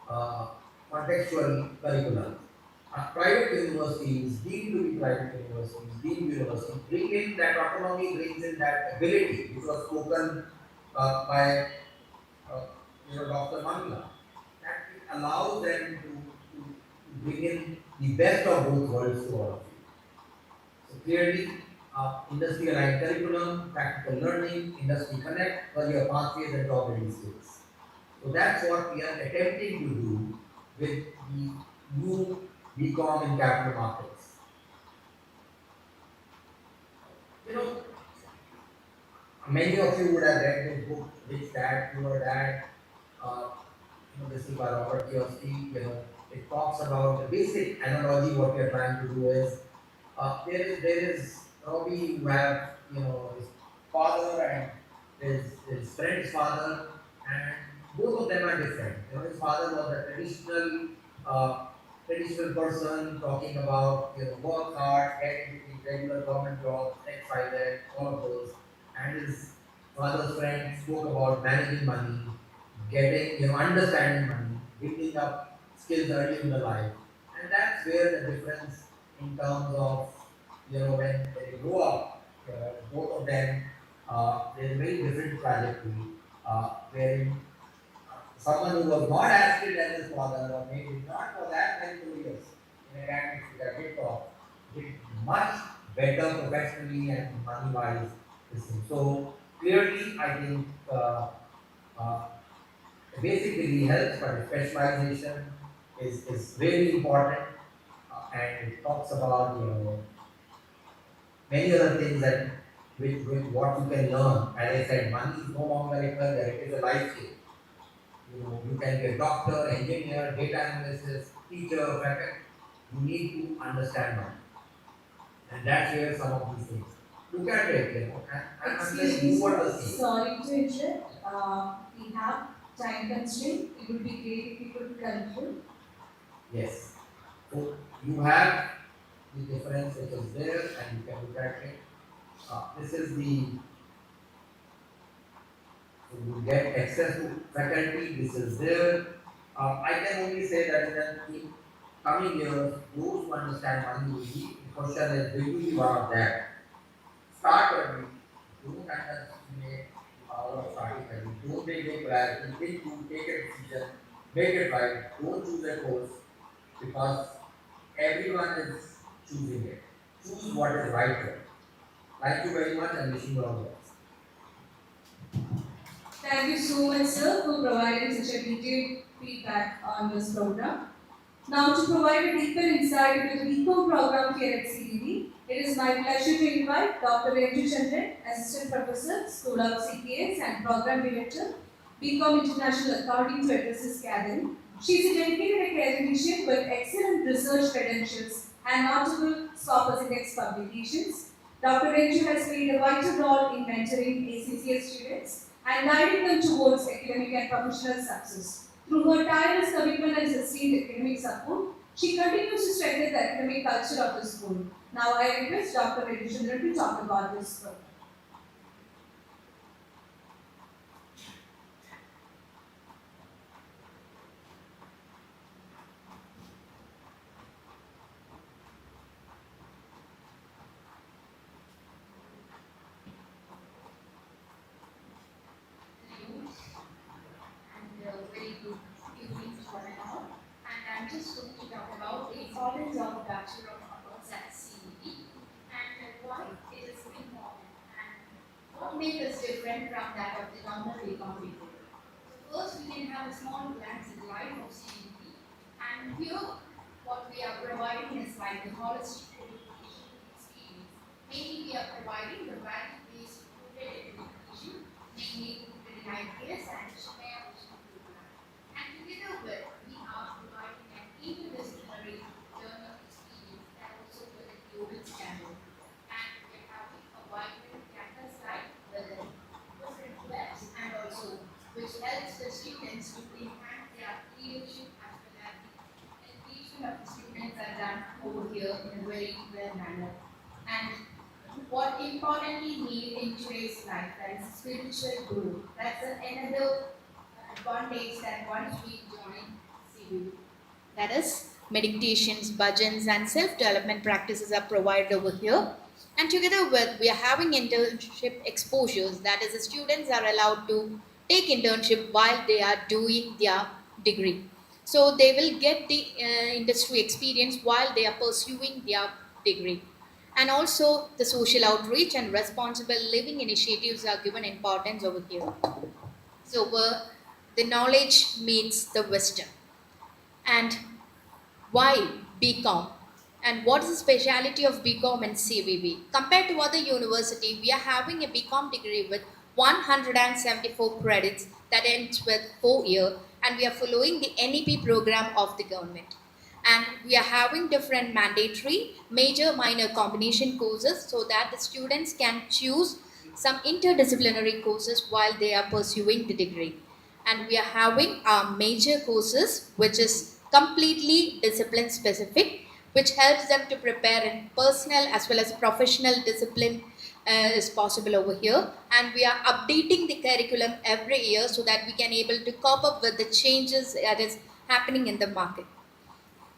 uh, contextual curriculum. Private universities, deemed to be private universities, deemed universities, bring in that autonomy, brings in that ability, which was spoken by uh, Dr. Mangla, that it allows them to bring in the best of both worlds to all of you. So clearly, industry aligned curriculum, practical learning, industry connect, career pathways, and job ready skills. So that's what we are attempting to do with the new BCom in capital markets. You know, many of you would have read this book, Rich Dad, Poor Dad. This is by Robert Kiyosaki. It talks about the basic analogy. What we are trying to do is there is Robbie who have his father and his friend's father, and both of them are different. His father was a uh, traditional person talking about work hard, get into regular government jobs, X, Y, Z, all of those, and his father's friend spoke about managing money, getting understanding money, building up skills early in the life, and that's where the difference in terms of when they grow up, both of them, there's a very different trajectory, wherein someone who was not as skilled as his father, or maybe not for that many years in academics, did much better professionally and money wise. So clearly, I think uh, basically helps, but specialization is really important, and it talks about many other things that with what you can learn. As I said, money is no longer a career; it is a life skill. You can be a doctor, engineer, data analyst, teacher, faculty. You need to understand money, and that's where some of these things. Look at it, and Excuse then me, move on sir. the scene. Sorry to interrupt. We have time constraint. It would be great if you could conclude. Yes. So you have the difference which is there, and you can look at it. This is the so you get access to faculty. This is there. I can only say that in the coming years, those who understand money will be the question is will you be one of them? Start early. Don't underestimate the power of starting early. Don't make a priority. Think to take a decision, make it right. Don't choose a course because everyone is choosing it. Choose what is right for you. Thank you very much and wishing you all the best. Thank you so much, sir, for providing such a detailed feedback on this program. Now, to provide a deeper insight into the BCom program here at CDD, it is my pleasure to invite Dr. Renju Chandran, Assistant Professor, School of CPS and Program Director, BCom International Accounting to address this gathering. She is a dedicated academician with excellent research credentials and notable Scopus Index publications. Dr. Renju has played a vital role in mentoring ACCS students and guiding them towards academic and professional success. Through her tireless commitment and sustained academic support, she continues to strengthen the academic culture of the school. Now I request Dr. Vidyapeeth to talk about this program. Very good evening to one and all. And I'm just going to talk about the importance of Bachelor of Commerce at CET and why it is important and what makes us different from that of the normal BCom people. First, we can have a small glance at the life of CET, and here what we are providing is like the holistic education experience. Mainly, we are providing the value-based rooted education, mainly rooted in ideas and life, that is spiritual growth. That's another advantage that once we join CBB. That is, meditations, bhajans, and self-development practices are provided over here. And together with, we are having internship exposures. That is, the students are allowed to take internship while they are doing their degree. So they will get the industry experience while they are pursuing their degree. And also, the social outreach and responsible living initiatives are given importance over here. So, the knowledge meets the wisdom. And why BCom? And what is the speciality of BCom and CVB? Compared to other university, we are having a BCom degree with 174 credits that ends with 4 years, and we are following the NEP program of the government. And we are having different mandatory major minor combination courses so that the students can choose some interdisciplinary courses while they are pursuing the degree. And we are having our major courses which is completely discipline specific, which helps them to prepare in personal as well as professional discipline is possible over here. And we are updating the curriculum every year so that we can able to cope up with the changes that is happening in the market.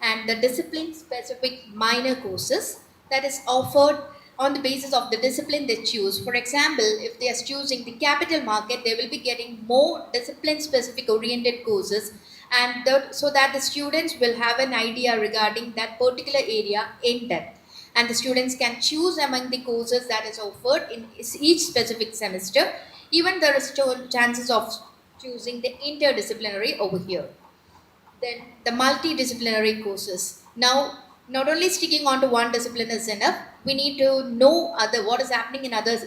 And the discipline specific minor courses that is offered on the basis of the discipline they choose. For example, if they are choosing the capital market, they will be getting more discipline specific oriented courses, and so that the students will have an idea regarding that particular area in depth. And the students can choose among the courses that is offered in each specific semester. Even there is still chances of choosing the interdisciplinary over here. Then the multidisciplinary courses. Now, not only sticking on to one discipline is enough. We need to know what is happening in other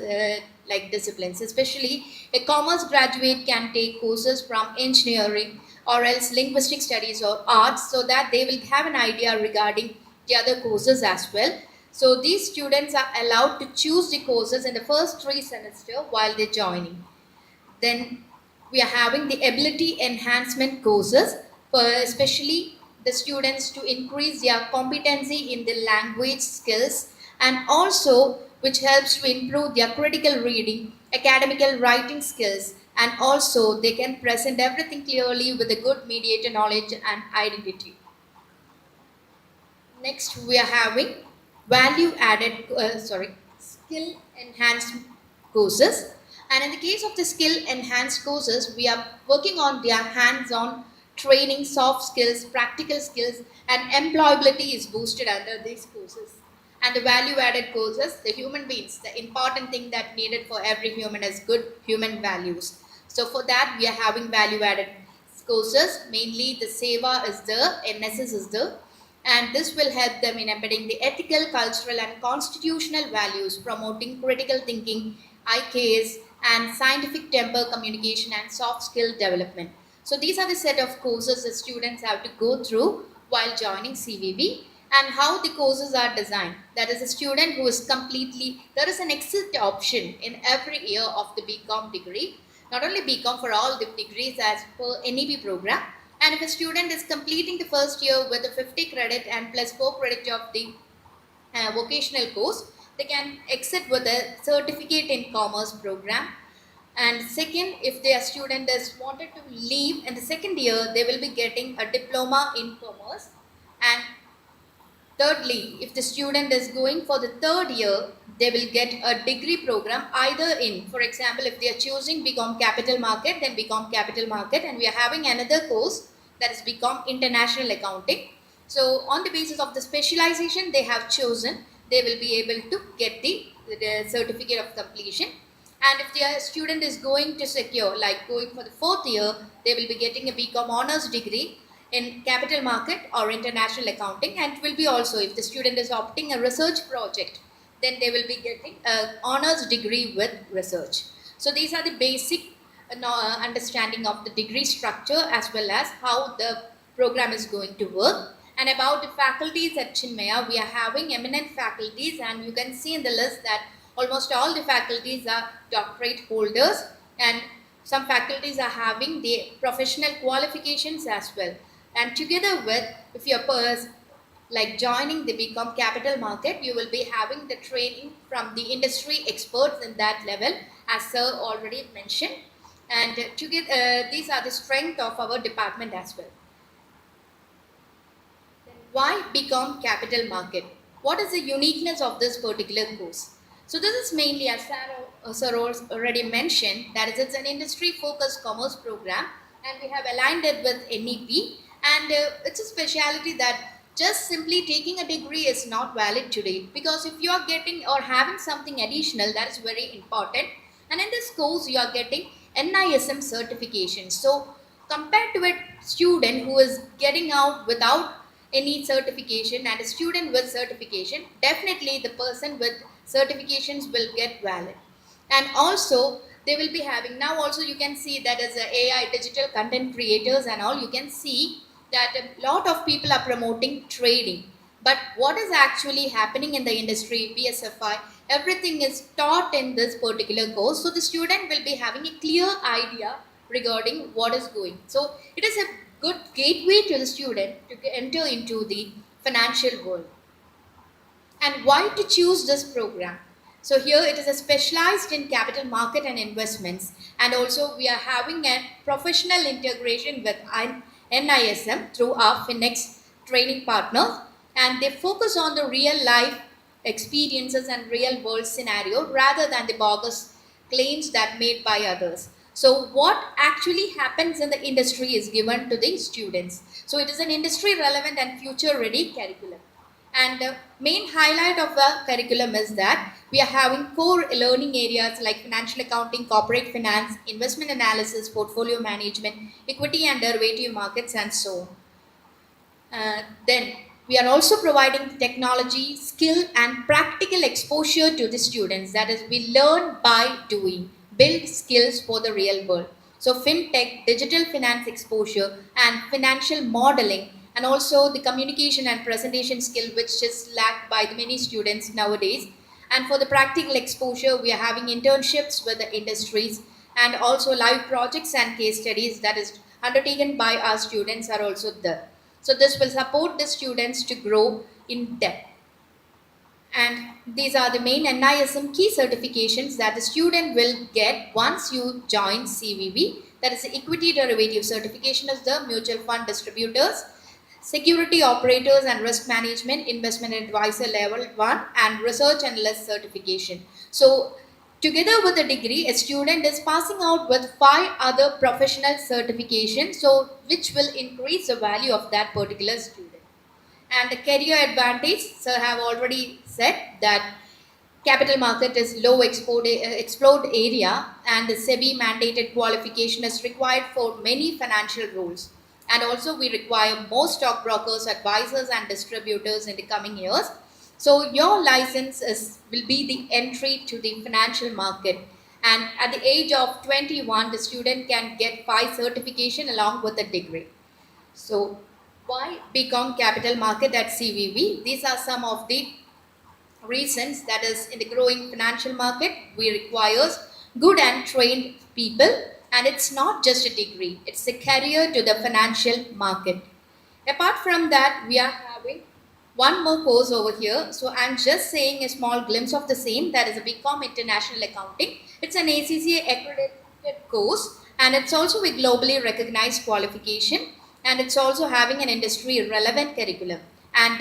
like disciplines. Especially, a commerce graduate can take courses from engineering or else linguistic studies or arts, so that they will have an idea regarding the other courses as well. So these students are allowed to choose the courses in the first 3 semesters while they're joining. Then we are having the ability enhancement courses for especially the students to increase their competency in the language skills, and also which helps to improve their critical reading, academical writing skills, and also they can present everything clearly with a good mediator knowledge and identity. Next, we are having skill enhanced courses. And in the case of the skill enhanced courses, we are working on their hands-on training, soft skills, practical skills, and employability is boosted under these courses. And the value added courses, the human beings, the important thing that needed for every human is good human values. So for that, we are having value added courses. Mainly the SEVA is there, NSS is there, and this will help them in embedding the ethical, cultural, and constitutional values, promoting critical thinking, IKS, and scientific temper communication and soft skill development. So these are the set of courses the students have to go through while joining CVB, and how the courses are designed. That is, a student who is there is an exit option in every year of the BCom degree. Not only BCom, for all the degrees as per NEP program. And if a student is completing the first year with a 50 credit and plus 4 credit of the vocational course, they can exit with a certificate in commerce program. And second, if their student is wanted to leave in the second year, they will be getting a diploma in commerce. And thirdly, if the student is going for the third year, they will get a degree program either in, for example, if they are choosing BCom Capital Market, then BCom Capital Market, and we are having another course that is BCom International Accounting. So on the basis of the specialization they have chosen, they will be able to get the certificate of completion. And if their student is going to secure, like going for the 4th year, they will be getting a BCom honors degree in capital market or international accounting. And it will be also, if the student is opting a research project, then they will be getting an honors degree with research. So these are the basic understanding of the degree structure as well as how the program is going to work. And about the faculties at Chinmaya, we are having eminent faculties, and you can see in the list that almost all the faculties are doctorate holders, and some faculties are having the professional qualifications as well. And together with, if you're like joining the BCom Capital Market, you will be having the training from the industry experts in that level, as Sir already mentioned. And these are the strength of our department as well. Then why BCom Capital Market? What is the uniqueness of this particular course? So this is mainly, as Sir already mentioned, that is, it's an industry-focused commerce program, and we have aligned it with NEP, and it's a specialty that just simply taking a degree is not valid today, because if you are getting or having something additional, that is very important. And in this course, you are getting NISM certifications. So compared to a student who is getting out without any certification and a student with certification, definitely the person with certifications will get valid. And also they will be having, now also you can see that as a AI digital content creators and all, you can see that a lot of people are promoting trading. But what is actually happening in the industry, BSFI, everything is taught in this particular course. So the student will be having a clear idea regarding what is going. So it is a good gateway to the student to enter into the financial world. And why to choose this program? So here it is a specialized in capital market and investments, and also we are having a professional integration with NISM through our Finex training partners, and they focus on the real life experiences and real world scenario rather than the bogus claims that made by others. So what actually happens in the industry is given to the students. So it is an industry relevant and future ready curriculum. And the main highlight of the curriculum is that we are having core learning areas like financial accounting, corporate finance, investment analysis, portfolio management, equity and derivative markets, and so on. Then we are also providing technology, skill, and practical exposure to the students. That is, we learn by doing, build skills for the real world. So fintech, digital finance exposure, and financial modeling, and also the communication and presentation skill, which is lacked by the many students nowadays. And for the practical exposure, we are having internships with the industries, and also live projects and case studies that is undertaken by our students are also there. So this will support the students to grow in depth. And these are the main NISM key certifications that the student will get once you join CVV. That is the equity derivative certification is the mutual fund distributors, security operators and risk management, investment advisor level 1, and research analyst certification. So together with the degree, a student is passing out with 5 other professional certifications, so which will increase the value of that particular student. And the career advantage, sir have already said that capital market is low explored area, and the SEBI mandated qualification is required for many financial roles. And also we require more stockbrokers, advisors, and distributors in the coming years. So your license will be the entry to the financial market. And at the age of 21, the student can get 5 certification along with a degree. So why BCom Capital Market at CVV? These are some of the reasons. That is, in the growing financial market, we requires good and trained people, and it's not just a degree, it's a career to the financial market. Apart from that, we are having one more course over here. So I'm just saying a small glimpse of the same. That is a BCom International Accounting. It's an ACCA accredited course, and it's also a globally recognized qualification, and it's also having an industry relevant curriculum. And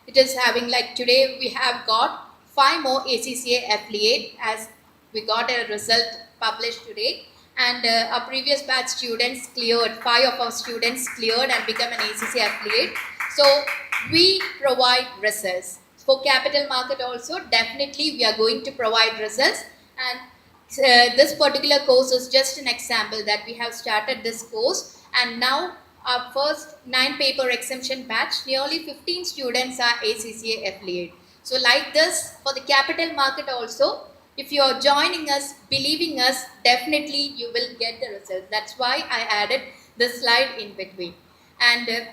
it is having, like today we have got 5 more ACCA affiliate, as we got a result published today. And our previous batch students cleared, 5 of our students cleared and become an ACCA affiliate. So we provide results. For capital market also, definitely we are going to provide results. And this particular course is just an example that we have started this course, and now our first 9 paper exemption batch, nearly 15 students are ACCA affiliate. So like this, for the capital market also, if you are joining us, believing us, definitely you will get the result. That's why I added this slide in between. And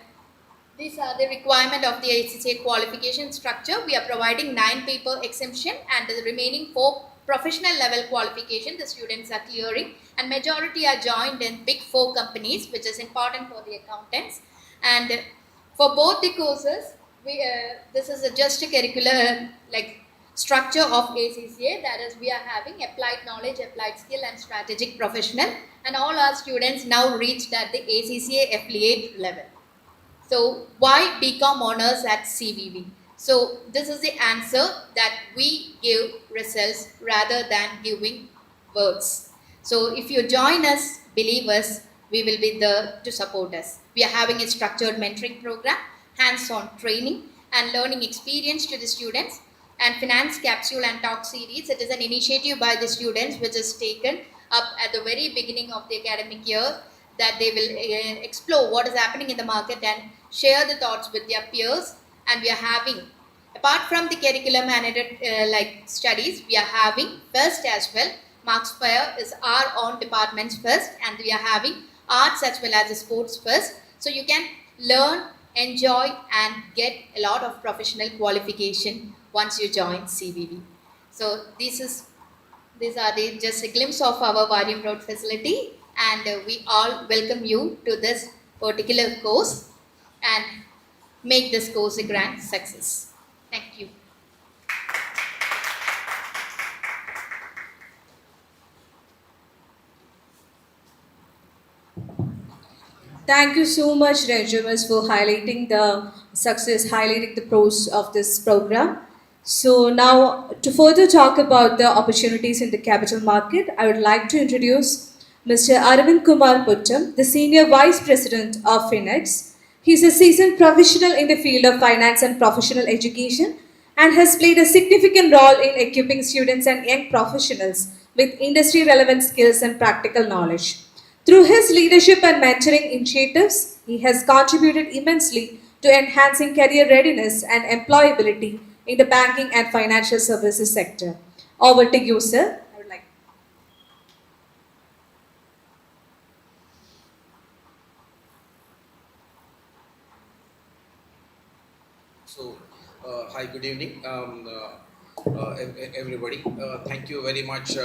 these are the requirement of the ACCA qualification structure. We are providing 9 paper exemption, and the remaining 4 professional level qualification the students are clearing, and majority are joined in big 4 companies, which is important for the accountants. And for both the courses, this is just a curricular like structure of ACCA, that is we are having applied knowledge, applied skill and strategic professional, and all our students now reached at the ACCA affiliate level. So why BCom honors at CVV? So this is the answer, that we give results rather than giving words. So if you join us, believe us, we will be there to support us. We are having a structured mentoring program, hands-on training and learning experience to the students, and finance capsule and talk series. It is an initiative by the students which is taken up at the very beginning of the academic year, that they will explore what is happening in the market and share the thoughts with their peers. And we are having, apart from the curriculum and like studies, we are having first as well. Markspire is our own department's first, and we are having arts as well as the sports first. So you can learn, enjoy and get a lot of professional qualification once you join CVV. So these are just a glimpse of our Varium Road facility, and we all welcome you to this particular course and make this course a grand success. Thank you. Thank you so much, Regimus, for highlighting the success, highlighting the pros of this program. So now, to further talk about the opportunities in the capital market, I would like to introduce Mr. Arvind Kumar Puttam, the Senior Vice President of FinEx. He is a seasoned professional in the field of finance and professional education and has played a significant role in equipping students and young professionals with industry-relevant skills and practical knowledge. Through his leadership and mentoring initiatives, he has contributed immensely to enhancing career readiness and employability in the banking and financial services sector. Over to you, sir. I would like. So, hi, good evening, everybody. Thank you very much,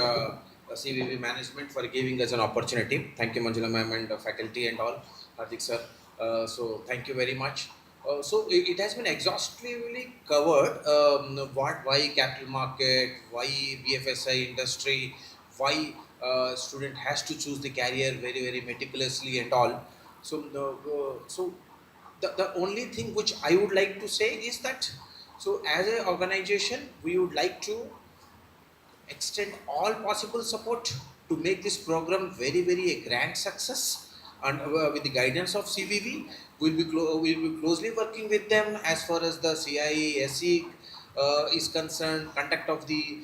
CVV management, for giving us an opportunity. Thank you, Manjula ma'am and faculty and all, Hardik sir. So, thank you very much. So, it has been exhaustively covered, why capital market, why BFSI industry, why student has to choose the career very meticulously and all. So, the only thing which I would like to say is that, so as an organization, we would like to extend all possible support to make this program very a grand success, and with the guidance of CVV, we'll be closely working with them as far as the CIE, SE is concerned, conduct of the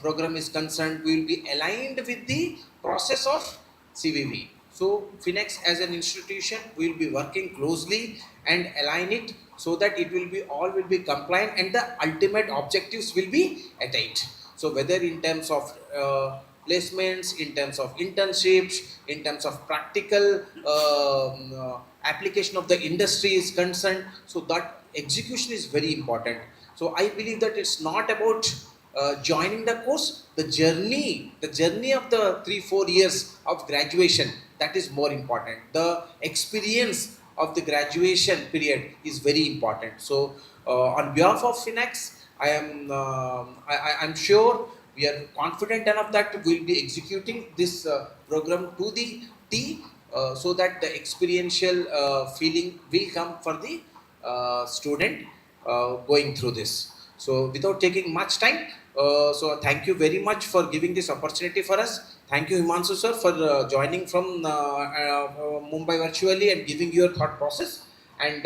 program is concerned. We will be aligned with the process of CVV. So FinEx as an institution will be working closely and align it so that it will be all will be compliant and the ultimate objectives will be attained. So whether in terms of placements, in terms of internships, in terms of practical application of the industry is concerned, so that execution is very important. So I believe that it's not about joining the course, the journey of the 3-4 years of graduation, that is more important. The experience of the graduation period is very important. So on behalf of FinEx, I'm sure we are confident enough that we will be executing this program to the T, so that the experiential feeling will come for the student going through this. So without taking much time, so thank you very much for giving this opportunity for us. Thank you, Himanshu sir, for joining from Mumbai virtually and giving your thought process. And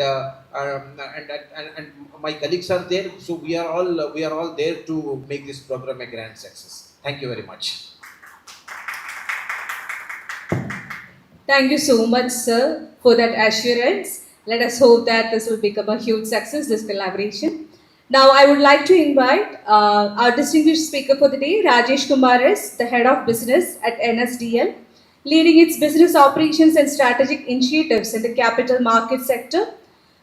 my colleagues are there, so we are all there to make this program a grand success. Thank you very much. Thank you so much, sir, for that assurance. Let us hope that this will become a huge success, this collaboration. Now, I would like to invite our distinguished speaker for the day, Rajesh Kumar S., the Head of Business at NSDL, leading its business operations and strategic initiatives in the capital market sector.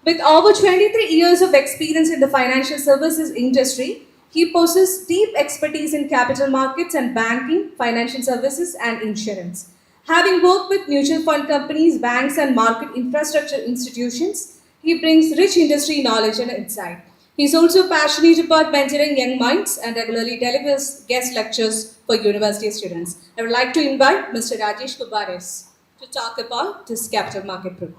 With over 23 years of experience in the financial services industry, he possesses deep expertise in capital markets and banking, financial services, and insurance. Having worked with mutual fund companies, banks, and market infrastructure institutions, he brings rich industry knowledge and insight. He's also passionate about mentoring young minds and regularly delivers guest lectures for university students. I would like to invite Mr. Rajesh Kubaris to talk about this capital market program.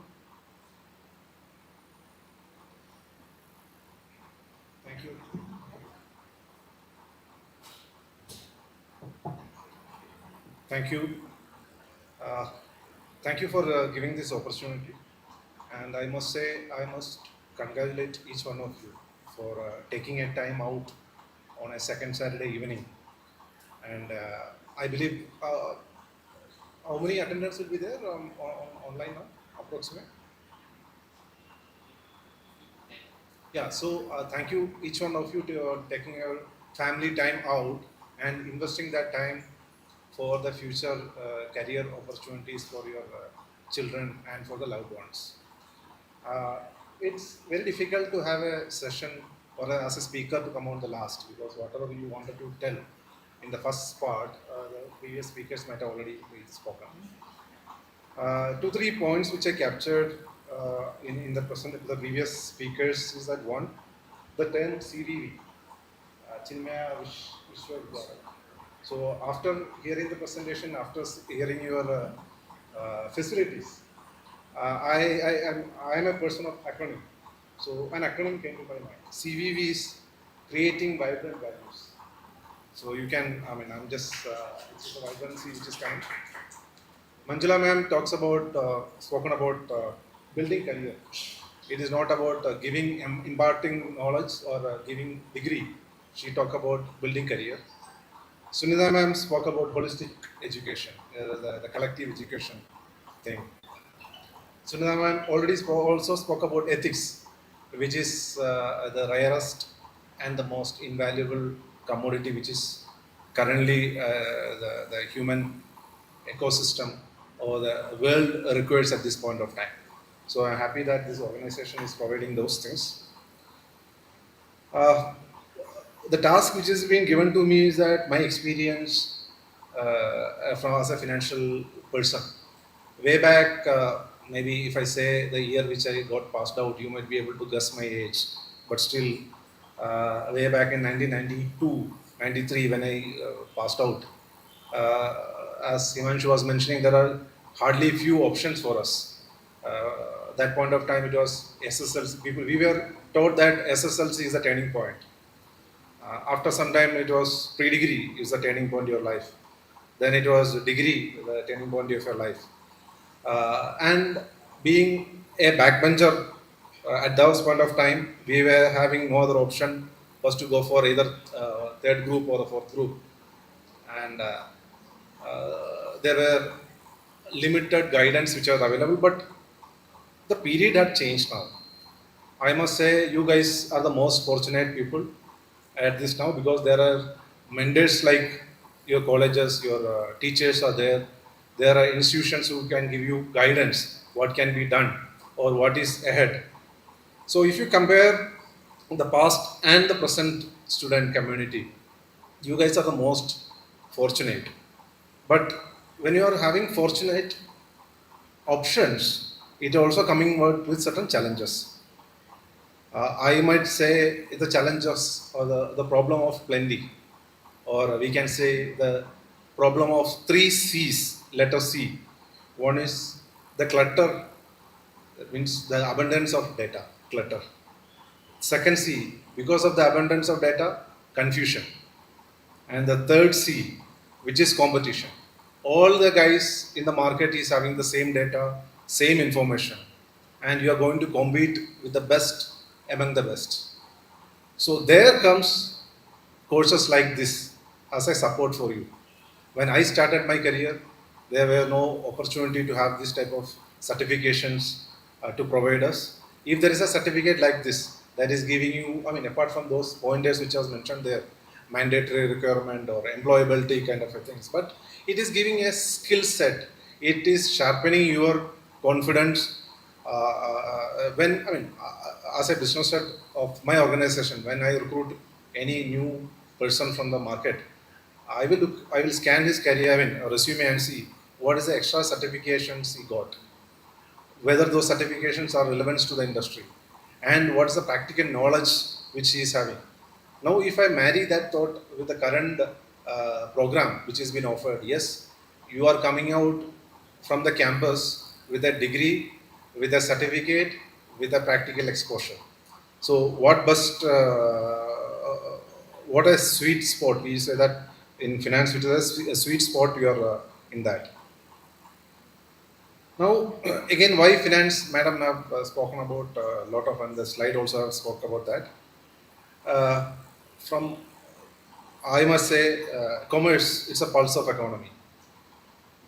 Thank you. Thank you. Thank you for giving this opportunity. And I must say, I must congratulate each one of you for taking a time out on a second Saturday evening. And I believe, how many attendants will be there online now, approximately? Yeah, so thank you each one of you to taking your family time out and investing that time for the future career opportunities for your children and for the loved ones. It's very difficult to have a session or as a speaker to come on the last, because whatever you wanted to tell in the first part, the previous speakers might have already spoken. 2-3 points which I captured in the previous speakers is that one, the term CVV, Chinmaya Vishwa. So after hearing the presentation, after hearing your facilities, I am a person of acronym. So an acronym came to my mind. CVV is creating vibrant values. So you can, I'm just, it's a vibrancy which is coming. Manjula ma'am talks about, spoken about building career. It is not about imparting knowledge or giving degree. She talked about building career. Sunitha ma'am spoke about holistic education, the collective education thing. Sunitha ma'am already also spoke about ethics, which is the rarest and the most invaluable commodity which is currently the human ecosystem or the world requires at this point of time. So I'm happy that this organization is providing those things. The task which is being given to me is that my experience from as a financial person. Way back, maybe if I say the year which I got passed out, you might be able to guess my age. But still, way back in 1992, 93 when I passed out, as Himanshu was mentioning, there are hardly few options for us. That point of time, it was SSLC. We were taught that SSLC is the turning point. After some time, it was pre-degree is the turning point of your life. Then it was degree, the turning point of your life. And being a backbencher at those point of time, we were having no other option was to go for either third group or the fourth group. And there were limited guidance which was available, but the period had changed now. I must say you guys are the most fortunate people at this now, because there are mentors like your colleges, your teachers are there. There are institutions who can give you guidance, what can be done or what is ahead. So if you compare the past and the present student community, you guys are the most fortunate. But when you are having fortunate options, it also coming with certain challenges. I might say the challenges or the problem of plenty, or we can say the problem of 3 C's, letter C. One is the clutter, that means the abundance of data, clutter. Second C, because of the abundance of data, confusion. And the third C, which is competition. All the guys in the market is having the same data, same information, and you are going to compete with the best among the best. So there comes courses like this as a support for you. When I started my career, there were no opportunity to have this type of certifications to provide us. If there is a certificate like this that is giving you, apart from those pointers which was mentioned there, mandatory requirement or employability kind of things, but it is giving a skill set. It is sharpening your confidence. As a business head of my organization, when I recruit any new person from the market, I will scan his career, resume and see what is the extra certifications he got, whether those certifications are relevant to the industry, and what is the practical knowledge which he is having. Now, if I marry that thought with the current program which has been offered, yes, you are coming out from the campus with a degree, with a certificate, with a practical exposure. So, what a sweet spot. We say that in finance, which is a sweet spot, you are in that. Now, again, why finance? Madam have spoken about a lot of, and the slide also have spoke about that. From, I must say, commerce, it's a pulse of economy.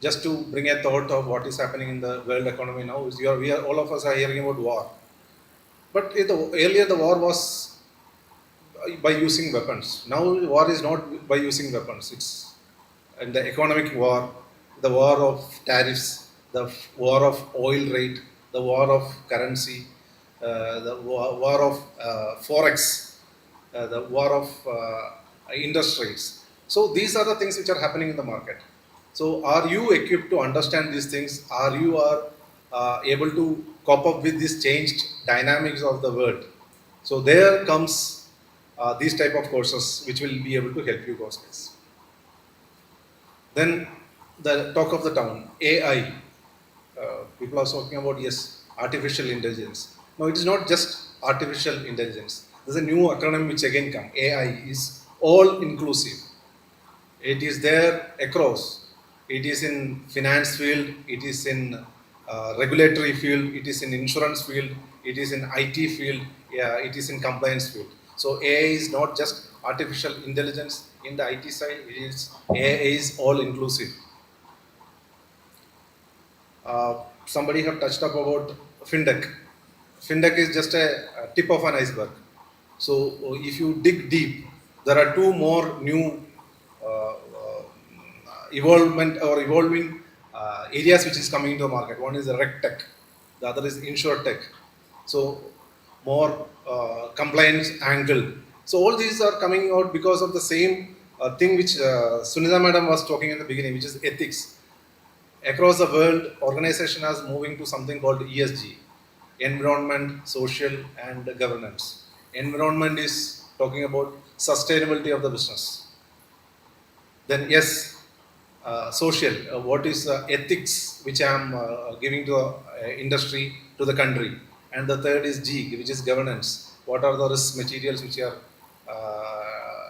Just to bring a thought of what is happening in the world economy now, is all of us are hearing about war. But earlier the war was by using weapons. Now war is not by using weapons. It's in the economic war, the war of tariffs, the war of oil rate, the war of currency, the war of forex, the war of interest rates. So these are the things which are happening in the market. So are you equipped to understand these things? Are you able to cope up with these changed dynamics of the world? So there comes these type of courses which will be able to help you guys. Then the talk of the town, AI. People are talking about, yes, artificial intelligence. No, it is not just artificial intelligence. There's a new acronym which again comes. AI is all inclusive. It is there across. It is in finance field. It is in regulatory field. It is in insurance field. It is in IT field. Yeah, it is in compliance field. So AI is not just artificial intelligence in the IT side. AI is all inclusive. Somebody have touched up about fintech. Fintech is just a tip of an iceberg. So if you dig deep, there are two more new evolving areas which is coming into the market. One is the reg tech, the other is insure tech. So more compliance angle. So all these are coming out because of the same thing which Sunita madam was talking in the beginning, which is ethics. Across the world, organization is moving to something called ESG, environment, social, and governance. Environment is talking about sustainability of the business. Then yes, social, what is ethics which I am giving to the industry, to the country. And the third is G, which is governance. What are the risk materials which are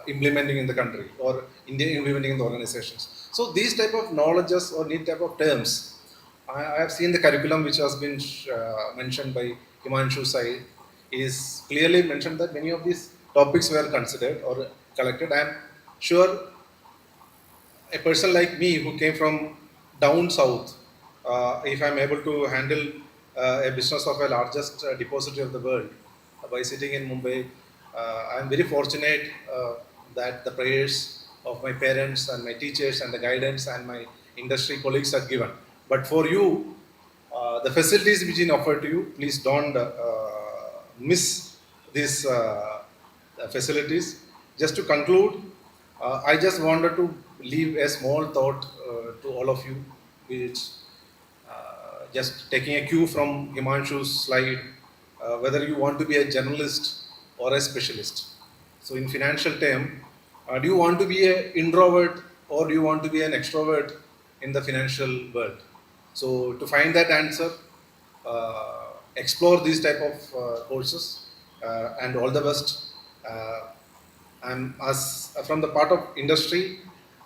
implementing in the country or implementing in the organizations. So these type of knowledges or need type of terms, I have seen the curriculum which has been mentioned by Himanshu Sai is clearly mentioned that many of these topics were considered or collected. I am sure a person like me who came from down south, if I am able to handle a business of a largest depository of the world by sitting in Mumbai, I am very fortunate that the prayers of my parents and my teachers and the guidance and my industry colleagues are given. But for you, the facilities which are offered to you, please don't miss these facilities. Just to conclude, I just wanted to leave a small thought to all of you, which just taking a cue from Himanshu's slide, whether you want to be a generalist or a specialist. So in financial term, do you want to be an introvert or do you want to be an extrovert in the financial world? So to find that answer, explore these type of courses and all the best. I'm from the part of industry,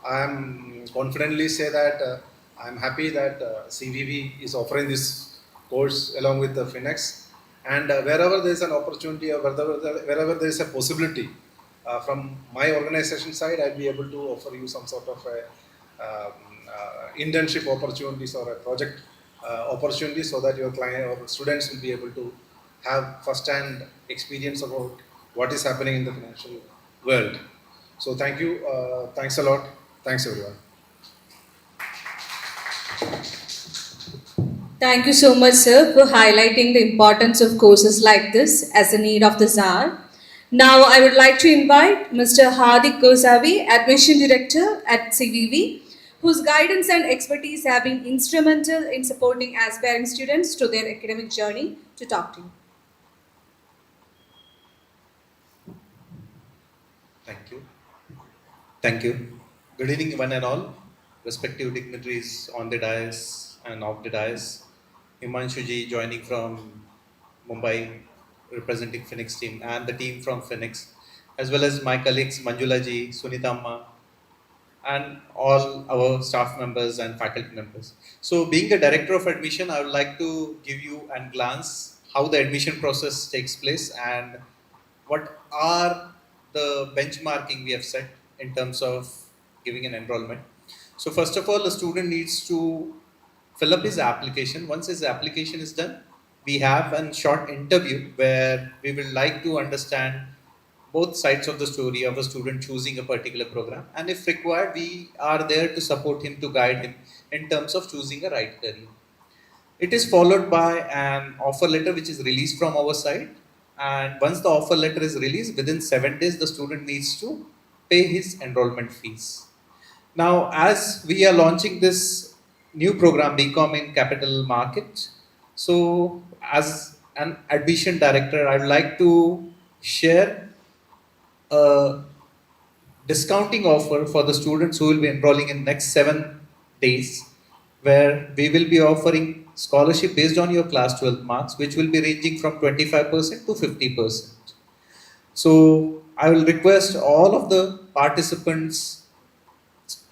I'm confidently say that I'm happy that CVV is offering this course along with the Finex, and wherever there is an opportunity or wherever there is a possibility from my organization side, I'll be able to offer you some sort of a internship opportunities or a project opportunity so that your client or students will be able to have first-hand experience about what is happening in the financial world. So thank you, thanks a lot, thanks everyone. Thank you so much, sir, for highlighting the importance of courses like this as a need of this hour. Now, I would like to invite Mr. Hardik Gosavi, Admission Director at CVV, whose guidance and expertise have been instrumental in supporting aspiring students to their academic journey, to talk to you. Thank you. Thank you. Good evening, one and all. Respective dignitaries on the dais and off the dais. Himanshuji joining from Mumbai, representing Phoenix team, and the team from Phoenix, as well as my colleagues Manjula ji, Sunita Amma, and all our staff members and faculty members. So being a director of admission, I would like to give you a glance how the admission process takes place and what are the benchmarking we have set in terms of giving an enrollment. So first of all, the student needs to fill up his application. Once his application is done, we have a short interview where we will like to understand both sides of the story of a student choosing a particular program, and if required we are there to support him, to guide him in terms of choosing a right career. It is followed by an offer letter which is released from our side, and once the offer letter is released, within 7 days the student needs to pay his enrollment fees. Now as we are launching this new program BCom in capital market, so as an admission director I would like to share a discounting offer for the students who will be enrolling in next 7 days, where we will be offering scholarship based on your class 12 marks, which will be ranging from 25% to 50%. So I will request all of the participants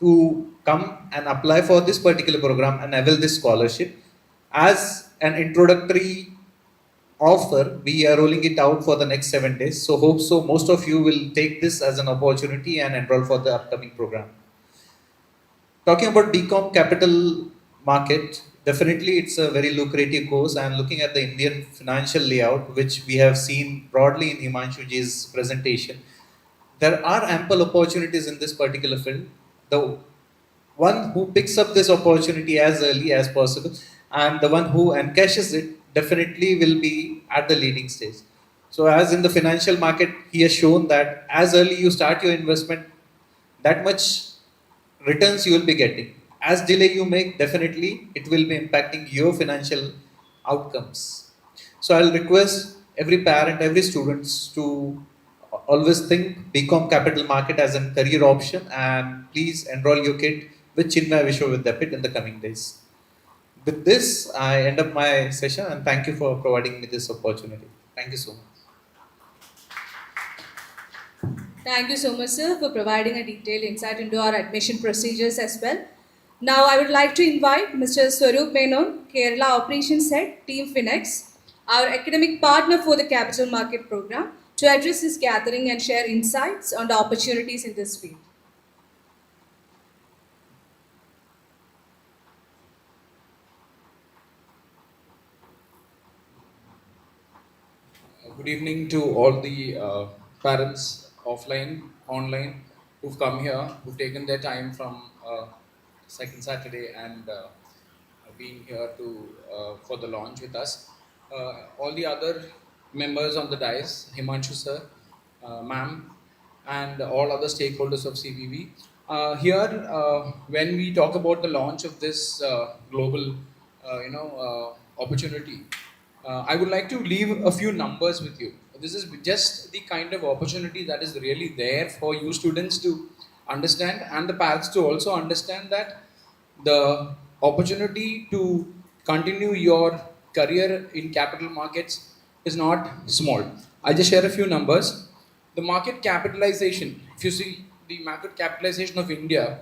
to come and apply for this particular program and avail this scholarship. As an introductory offer, we are rolling it out for the next 7 days. So hope so most of you will take this as an opportunity and enroll for the upcoming program. Talking about BCom capital market, definitely it's a very lucrative course, and looking at the Indian financial layout, which we have seen broadly in Himanshuji's presentation, there are ample opportunities in this particular field. The one who picks up this opportunity as early as possible and the one who encashes it definitely will be at the leading stage. So as in the financial market, he has shown that as early you start your investment, that much returns you will be getting. As delay you make, definitely it will be impacting your financial outcomes. So I'll request every parent, every students to always think BCom capital market as a career option, and please enroll your kid with Chinmaya Vishwa Vidyapeeth in the coming days. With this, I end up my session and thank you for providing me this opportunity. Thank you so much. Thank you so much, sir, for providing a detailed insight into our admission procedures as well. Now, I would like to invite Mr. Swaroop Menon, Kerala Operations Head, Team Phoenix, our academic partner for the Capital Market Program, to address this gathering and share insights on the opportunities in this field. Good evening to all the parents, offline, online, who've come here, who've taken their time from second Saturday and being here to for the launch with us. All the other members on the dais, Himanshu sir, ma'am, and all other stakeholders of CVV. Here, when we talk about the launch of this global, opportunity, I would like to leave a few numbers with you. This is just the kind of opportunity that is really there for you students to understand, and the parents to also understand that the opportunity to continue your career in capital markets is not small. I'll just share a few numbers. The market capitalization, if you see the market capitalization of India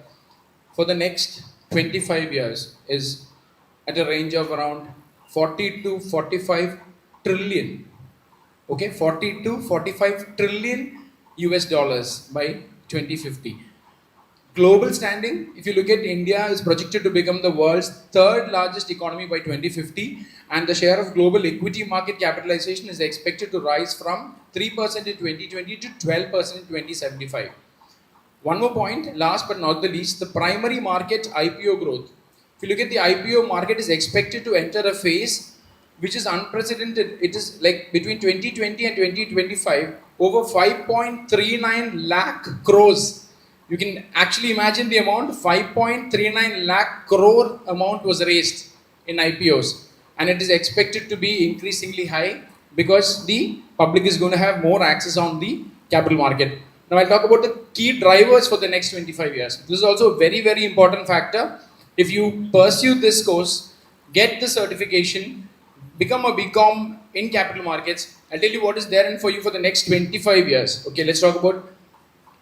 for the next 25 years is at a range of around 40 to 45 trillion. Okay, 40 to 45 trillion US dollars by 2050. Global standing, if you look at India, is projected to become the world's third largest economy by 2050, and the share of global equity market capitalization is expected to rise from 3% in 2020 to 12% in 2075. One more point, last but not the least, the primary market IPO growth. If you look at the IPO market is expected to enter a phase which is unprecedented. It is like between 2020 and 2025, over 5.39 lakh crores. You can actually imagine the amount, 5.39 lakh crore amount was raised in IPOs. And it is expected to be increasingly high because the public is going to have more access on the capital market. Now I'll talk about the key drivers for the next 25 years. This is also a very, very important factor. If you pursue this course, get the certification, become a BCom in capital markets, I'll tell you what is there in for you for the next 25 years. Okay, let's talk about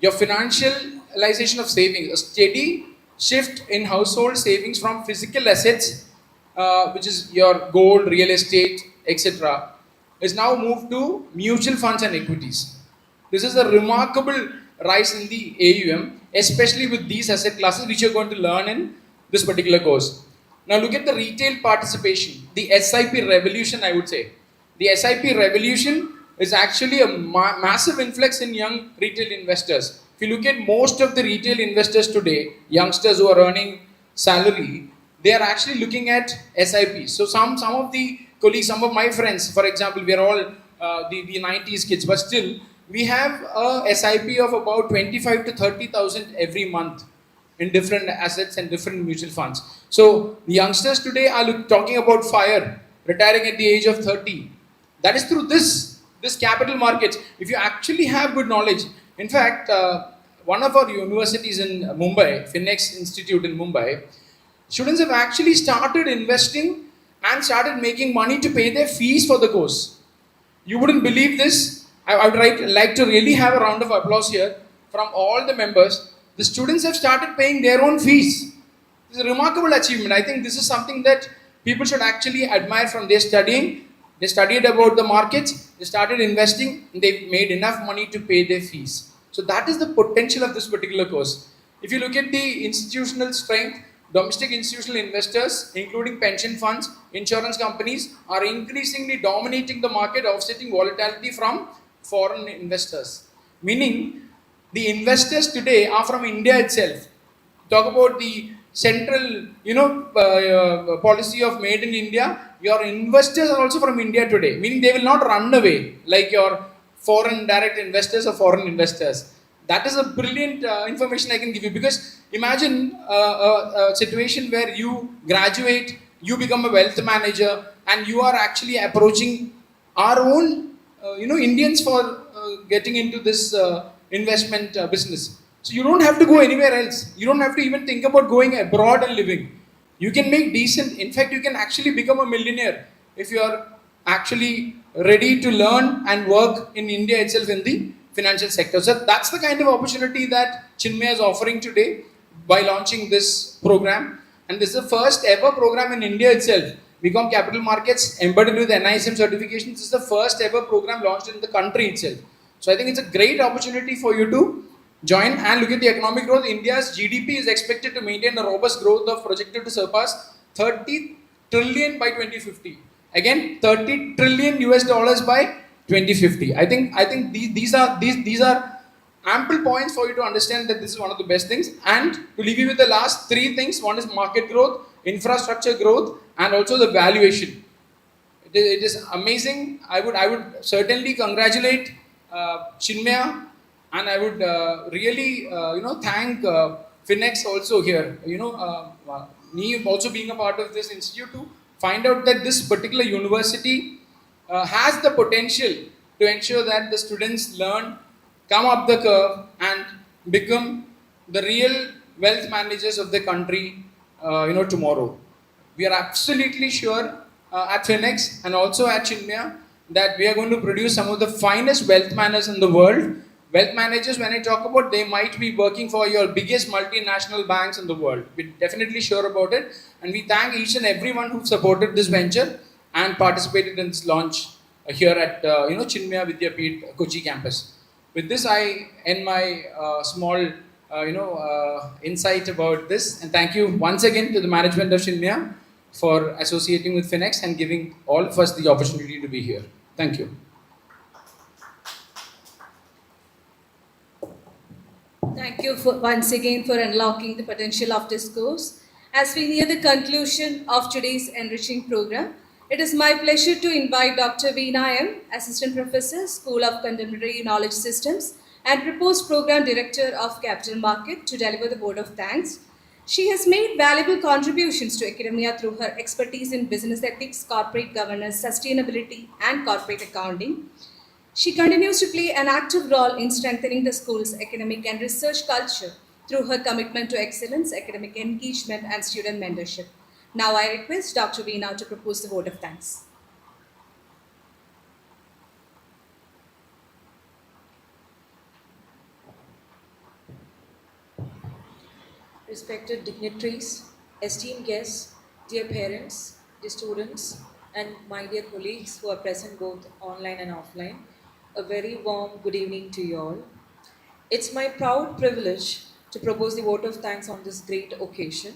your financialization of savings, a steady shift in household savings from physical assets, which is your gold, real estate, etc., is now moved to mutual funds and equities. This is a remarkable rise in the AUM, especially with these asset classes, which you're going to learn in this particular course. Now, look at the retail participation, the SIP revolution, I would say. The SIP revolution is actually a massive influx in young retail investors. If you look at most of the retail investors today, youngsters who are earning salary, they are actually looking at SIPs. So some of the colleagues, some of my friends, for example, we are all the 90s kids, but still we have a SIP of about 25 to 30,000 every month in different assets and different mutual funds. So the youngsters today are talking about FIRE, retiring at the age of 30. That is through this capital markets. If you actually have good knowledge, in fact, one of our universities in Mumbai, Finex Institute in Mumbai, students have actually started investing and started making money to pay their fees for the course. You wouldn't believe this. I would like to really have a round of applause here from all the members. The students have started paying their own fees. This is a remarkable achievement. I think this is something that people should actually admire from their studying. They studied about the markets, they started investing, and they made enough money to pay their fees. So that is the potential of this particular course. If you look at the institutional strength, domestic institutional investors, including pension funds, insurance companies, are increasingly dominating the market, offsetting volatility from foreign investors. Meaning, the investors today are from India itself. Talk about the central, policy of Made in India. Your investors are also from India today, meaning they will not run away like your foreign direct investors or foreign investors. That is a brilliant information I can give you, because imagine a situation where you graduate, you become a wealth manager, and you are actually approaching our own, Indians for getting into this investment business. So you don't have to go anywhere else. You don't have to even think about going abroad and living. You can make decent, in fact, you can actually become a millionaire if you are actually ready to learn and work in India itself in the financial sector. So that's the kind of opportunity that Chinmaya is offering today by launching this program. And this is the first ever program in India itself. BCom Capital Markets embedded with NISM Certifications. This is the first ever program launched in the country itself. So I think it's a great opportunity for you to join and look at the economic growth. India's GDP is expected to maintain a robust growth of projected to surpass 30 trillion by 2050. Again, 30 trillion US dollars by 2050. I think these are ample points for you to understand that this is one of the best things. And to leave you with the last three things: one is market growth, infrastructure growth, and also the valuation. It is amazing. I would certainly congratulate Chinmaya, and I would really thank Finex also here. Me also being a part of this institute to find out that this particular university has the potential to ensure that the students learn, come up the curve, and become the real wealth managers of the country, tomorrow. We are absolutely sure at Finex and also at Chinmaya that we are going to produce some of the finest wealth managers in the world. Wealth managers, when I talk about, they might be working for your biggest multinational banks in the world. We're definitely sure about it. And we thank each and everyone who supported this venture and participated in this launch here at Chinmaya Vidyapeeth Kochi campus. With this, I end my small insight about this, and thank you once again to the management of Chinmaya for associating with Finex and giving all of us the opportunity to be here. Thank you. Thank you once again for unlocking the potential of this course. As we near the conclusion of today's enriching program, it is my pleasure to invite Dr. Veena M., Assistant Professor, School of Contemporary Knowledge Systems, and proposed Program Director of Capital Market, to deliver the vote of thanks. She has made valuable contributions to academia through her expertise in business ethics, corporate governance, sustainability, and corporate accounting. She continues to play an active role in strengthening the school's academic and research culture through her commitment to excellence, academic engagement, and student mentorship. Now I request Dr. Veena to propose the vote of thanks. Respected dignitaries, esteemed guests, dear parents, dear students, and my dear colleagues who are present both online and offline, a very warm good evening to you all. It's my proud privilege to propose the vote of thanks on this great occasion.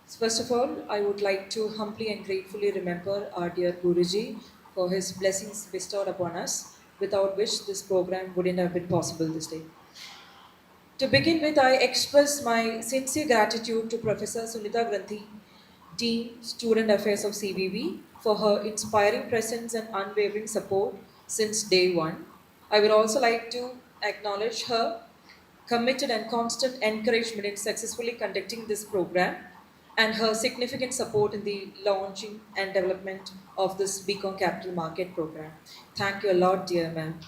First of all, I would like to humbly and gratefully remember our dear Guruji for his blessings bestowed upon us, without which this program wouldn't have been possible this day. To begin with, I express my sincere gratitude to Professor Sunita Granthi, Dean, Student Affairs of CVV, for her inspiring presence and unwavering support since day one. I would also like to acknowledge her committed and constant encouragement in successfully conducting this program and her significant support in the launching and development of this BCom Capital Market program. Thank you a lot, dear ma'am.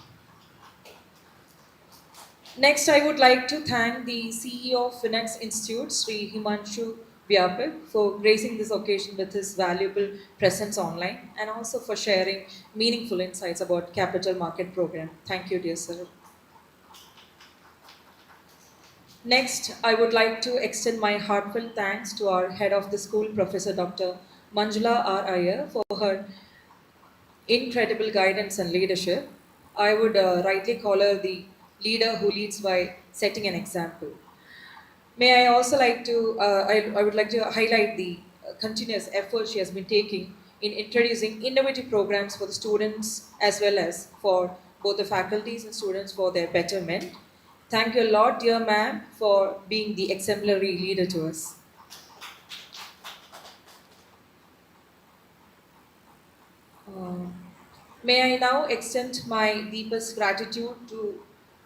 Next, I would like to thank the CEO of Finex Institute, Sri Himanshu Vidyapeeth, for gracing this occasion with his valuable presence online and also for sharing meaningful insights about capital market program. Thank you, dear sir. Next, I would like to extend my heartfelt thanks to our head of the school, Professor Dr. Manjula R. Iyer, for her incredible guidance and leadership. I would rightly call her the leader who leads by setting an example. May I also like to, I would like to highlight the continuous effort she has been taking in introducing innovative programs for the students as well as for both the faculties and students for their betterment. Thank you a lot, dear ma'am, for being the exemplary leader to us. May I now extend my deepest gratitude to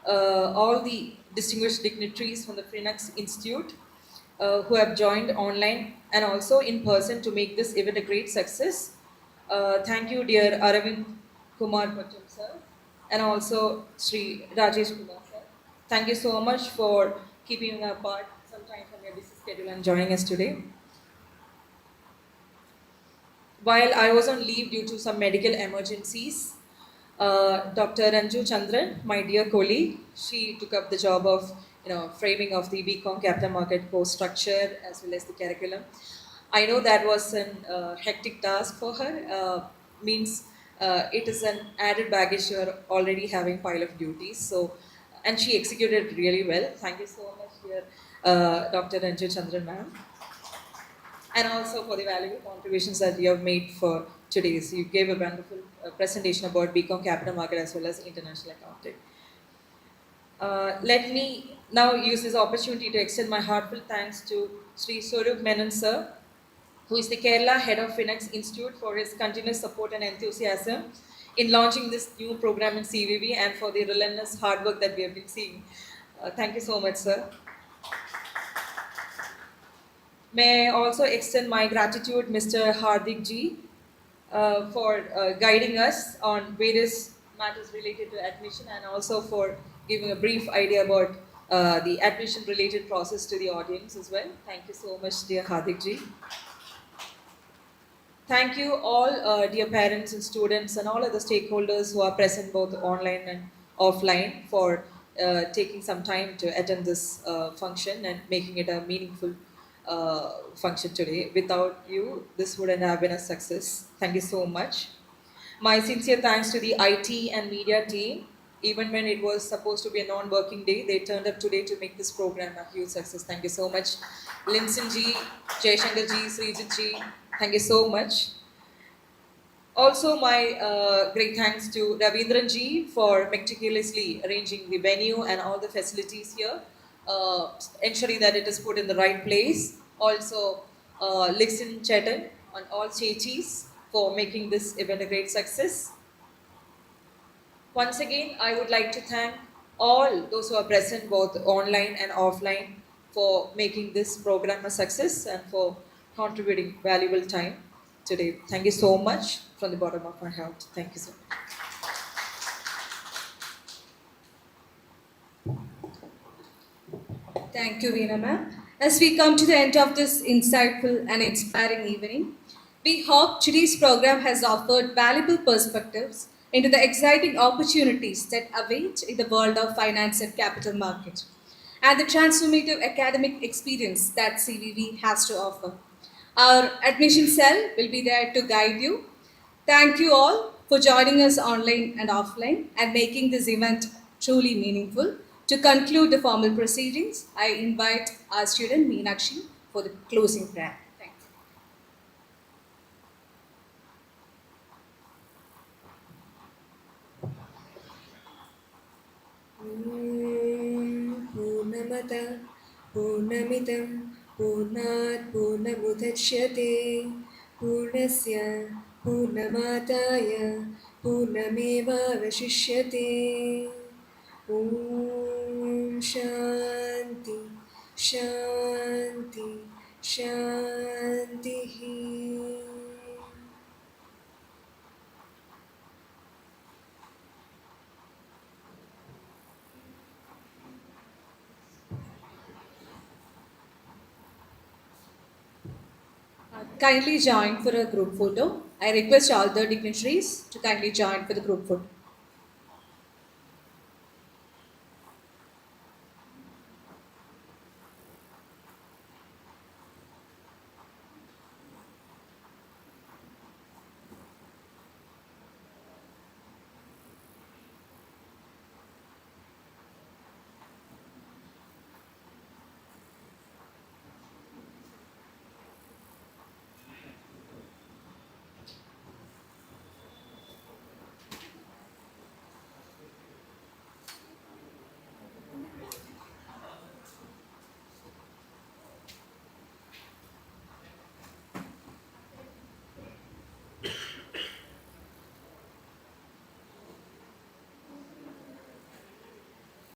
all the distinguished dignitaries from the Finex Institute who have joined online and also in person to make this event a great success. Thank you, dear Aravind Kumar Patel sir, and also Sri Rajesh Kumar sir. Thank you so much for keeping apart some time from your busy schedule and joining us today. While I was on leave due to some medical emergencies, Dr. Ranju Chandran, my dear colleague, she took up the job of framing of the BCom Capital Market course structure as well as the curriculum. I know that was an hectic task for her. Means it is an added baggage to her already having pile of duties. So, and she executed it really well. Thank you so much, dear Dr. Ranju Chandran, ma'am. And also for the valuable contributions that you have made for today. So you gave a wonderful presentation about BCom Capital Market as well as International Accounting. Let me now use this opportunity to extend my heartfelt thanks to Sri Swarup Menon sir, who is the Kerala Head of Finex Institute, for his continuous support and enthusiasm in launching this new program in CVV and for the relentless hard work that we have been seeing. Thank you so much, sir. May I also extend my gratitude, Mr. Hardik Ji, for guiding us on various matters related to admission and also for giving a brief idea about the admission related process to the audience as well. Thank you so much, dear Hardik Ji. Thank you all, dear parents and students and all other stakeholders who are present both online and offline for taking some time to attend this function and making it a meaningful function today. Without you, this wouldn't have been a success. Thank you so much. My sincere thanks to the IT and media team. Even when it was supposed to be a non-working day, they turned up today to make this program a huge success. Thank you so much. Linson ji, Jayshankar ji, Srijit ji, thank you so much. Also, my great thanks to Ravindran ji for meticulously arranging the venue and all the facilities here, ensuring that it is put in the right place. Also, Lixin Chetan and all Chechis for making this event a great success. Once again, I would like to thank all those who are present both online and offline for making this program a success and for contributing valuable time today. Thank you so much from the bottom of my heart. Thank you so much. Thank you, Veena ma'am. As we come to the end of this insightful and inspiring evening, we hope today's program has offered valuable perspectives into the exciting opportunities that await in the world of finance and capital market and the transformative academic experience that CVV has to offer. Our admission cell will be there to guide you. Thank you all for joining us online and offline and making this event truly meaningful. To conclude the formal proceedings, I invite our student Meenakshi for the closing prayer. Thank you. पूर्णमद पूर्णमिदं पूर्णात् पूर्णमुदच्यते पूर्णस्य पूर्णमादाय पूर्णमेवावशिष्यते ॐ शान्ति शान्ति शान्तिः Kindly join for a group photo. I request all the dignitaries to kindly join for the group photo.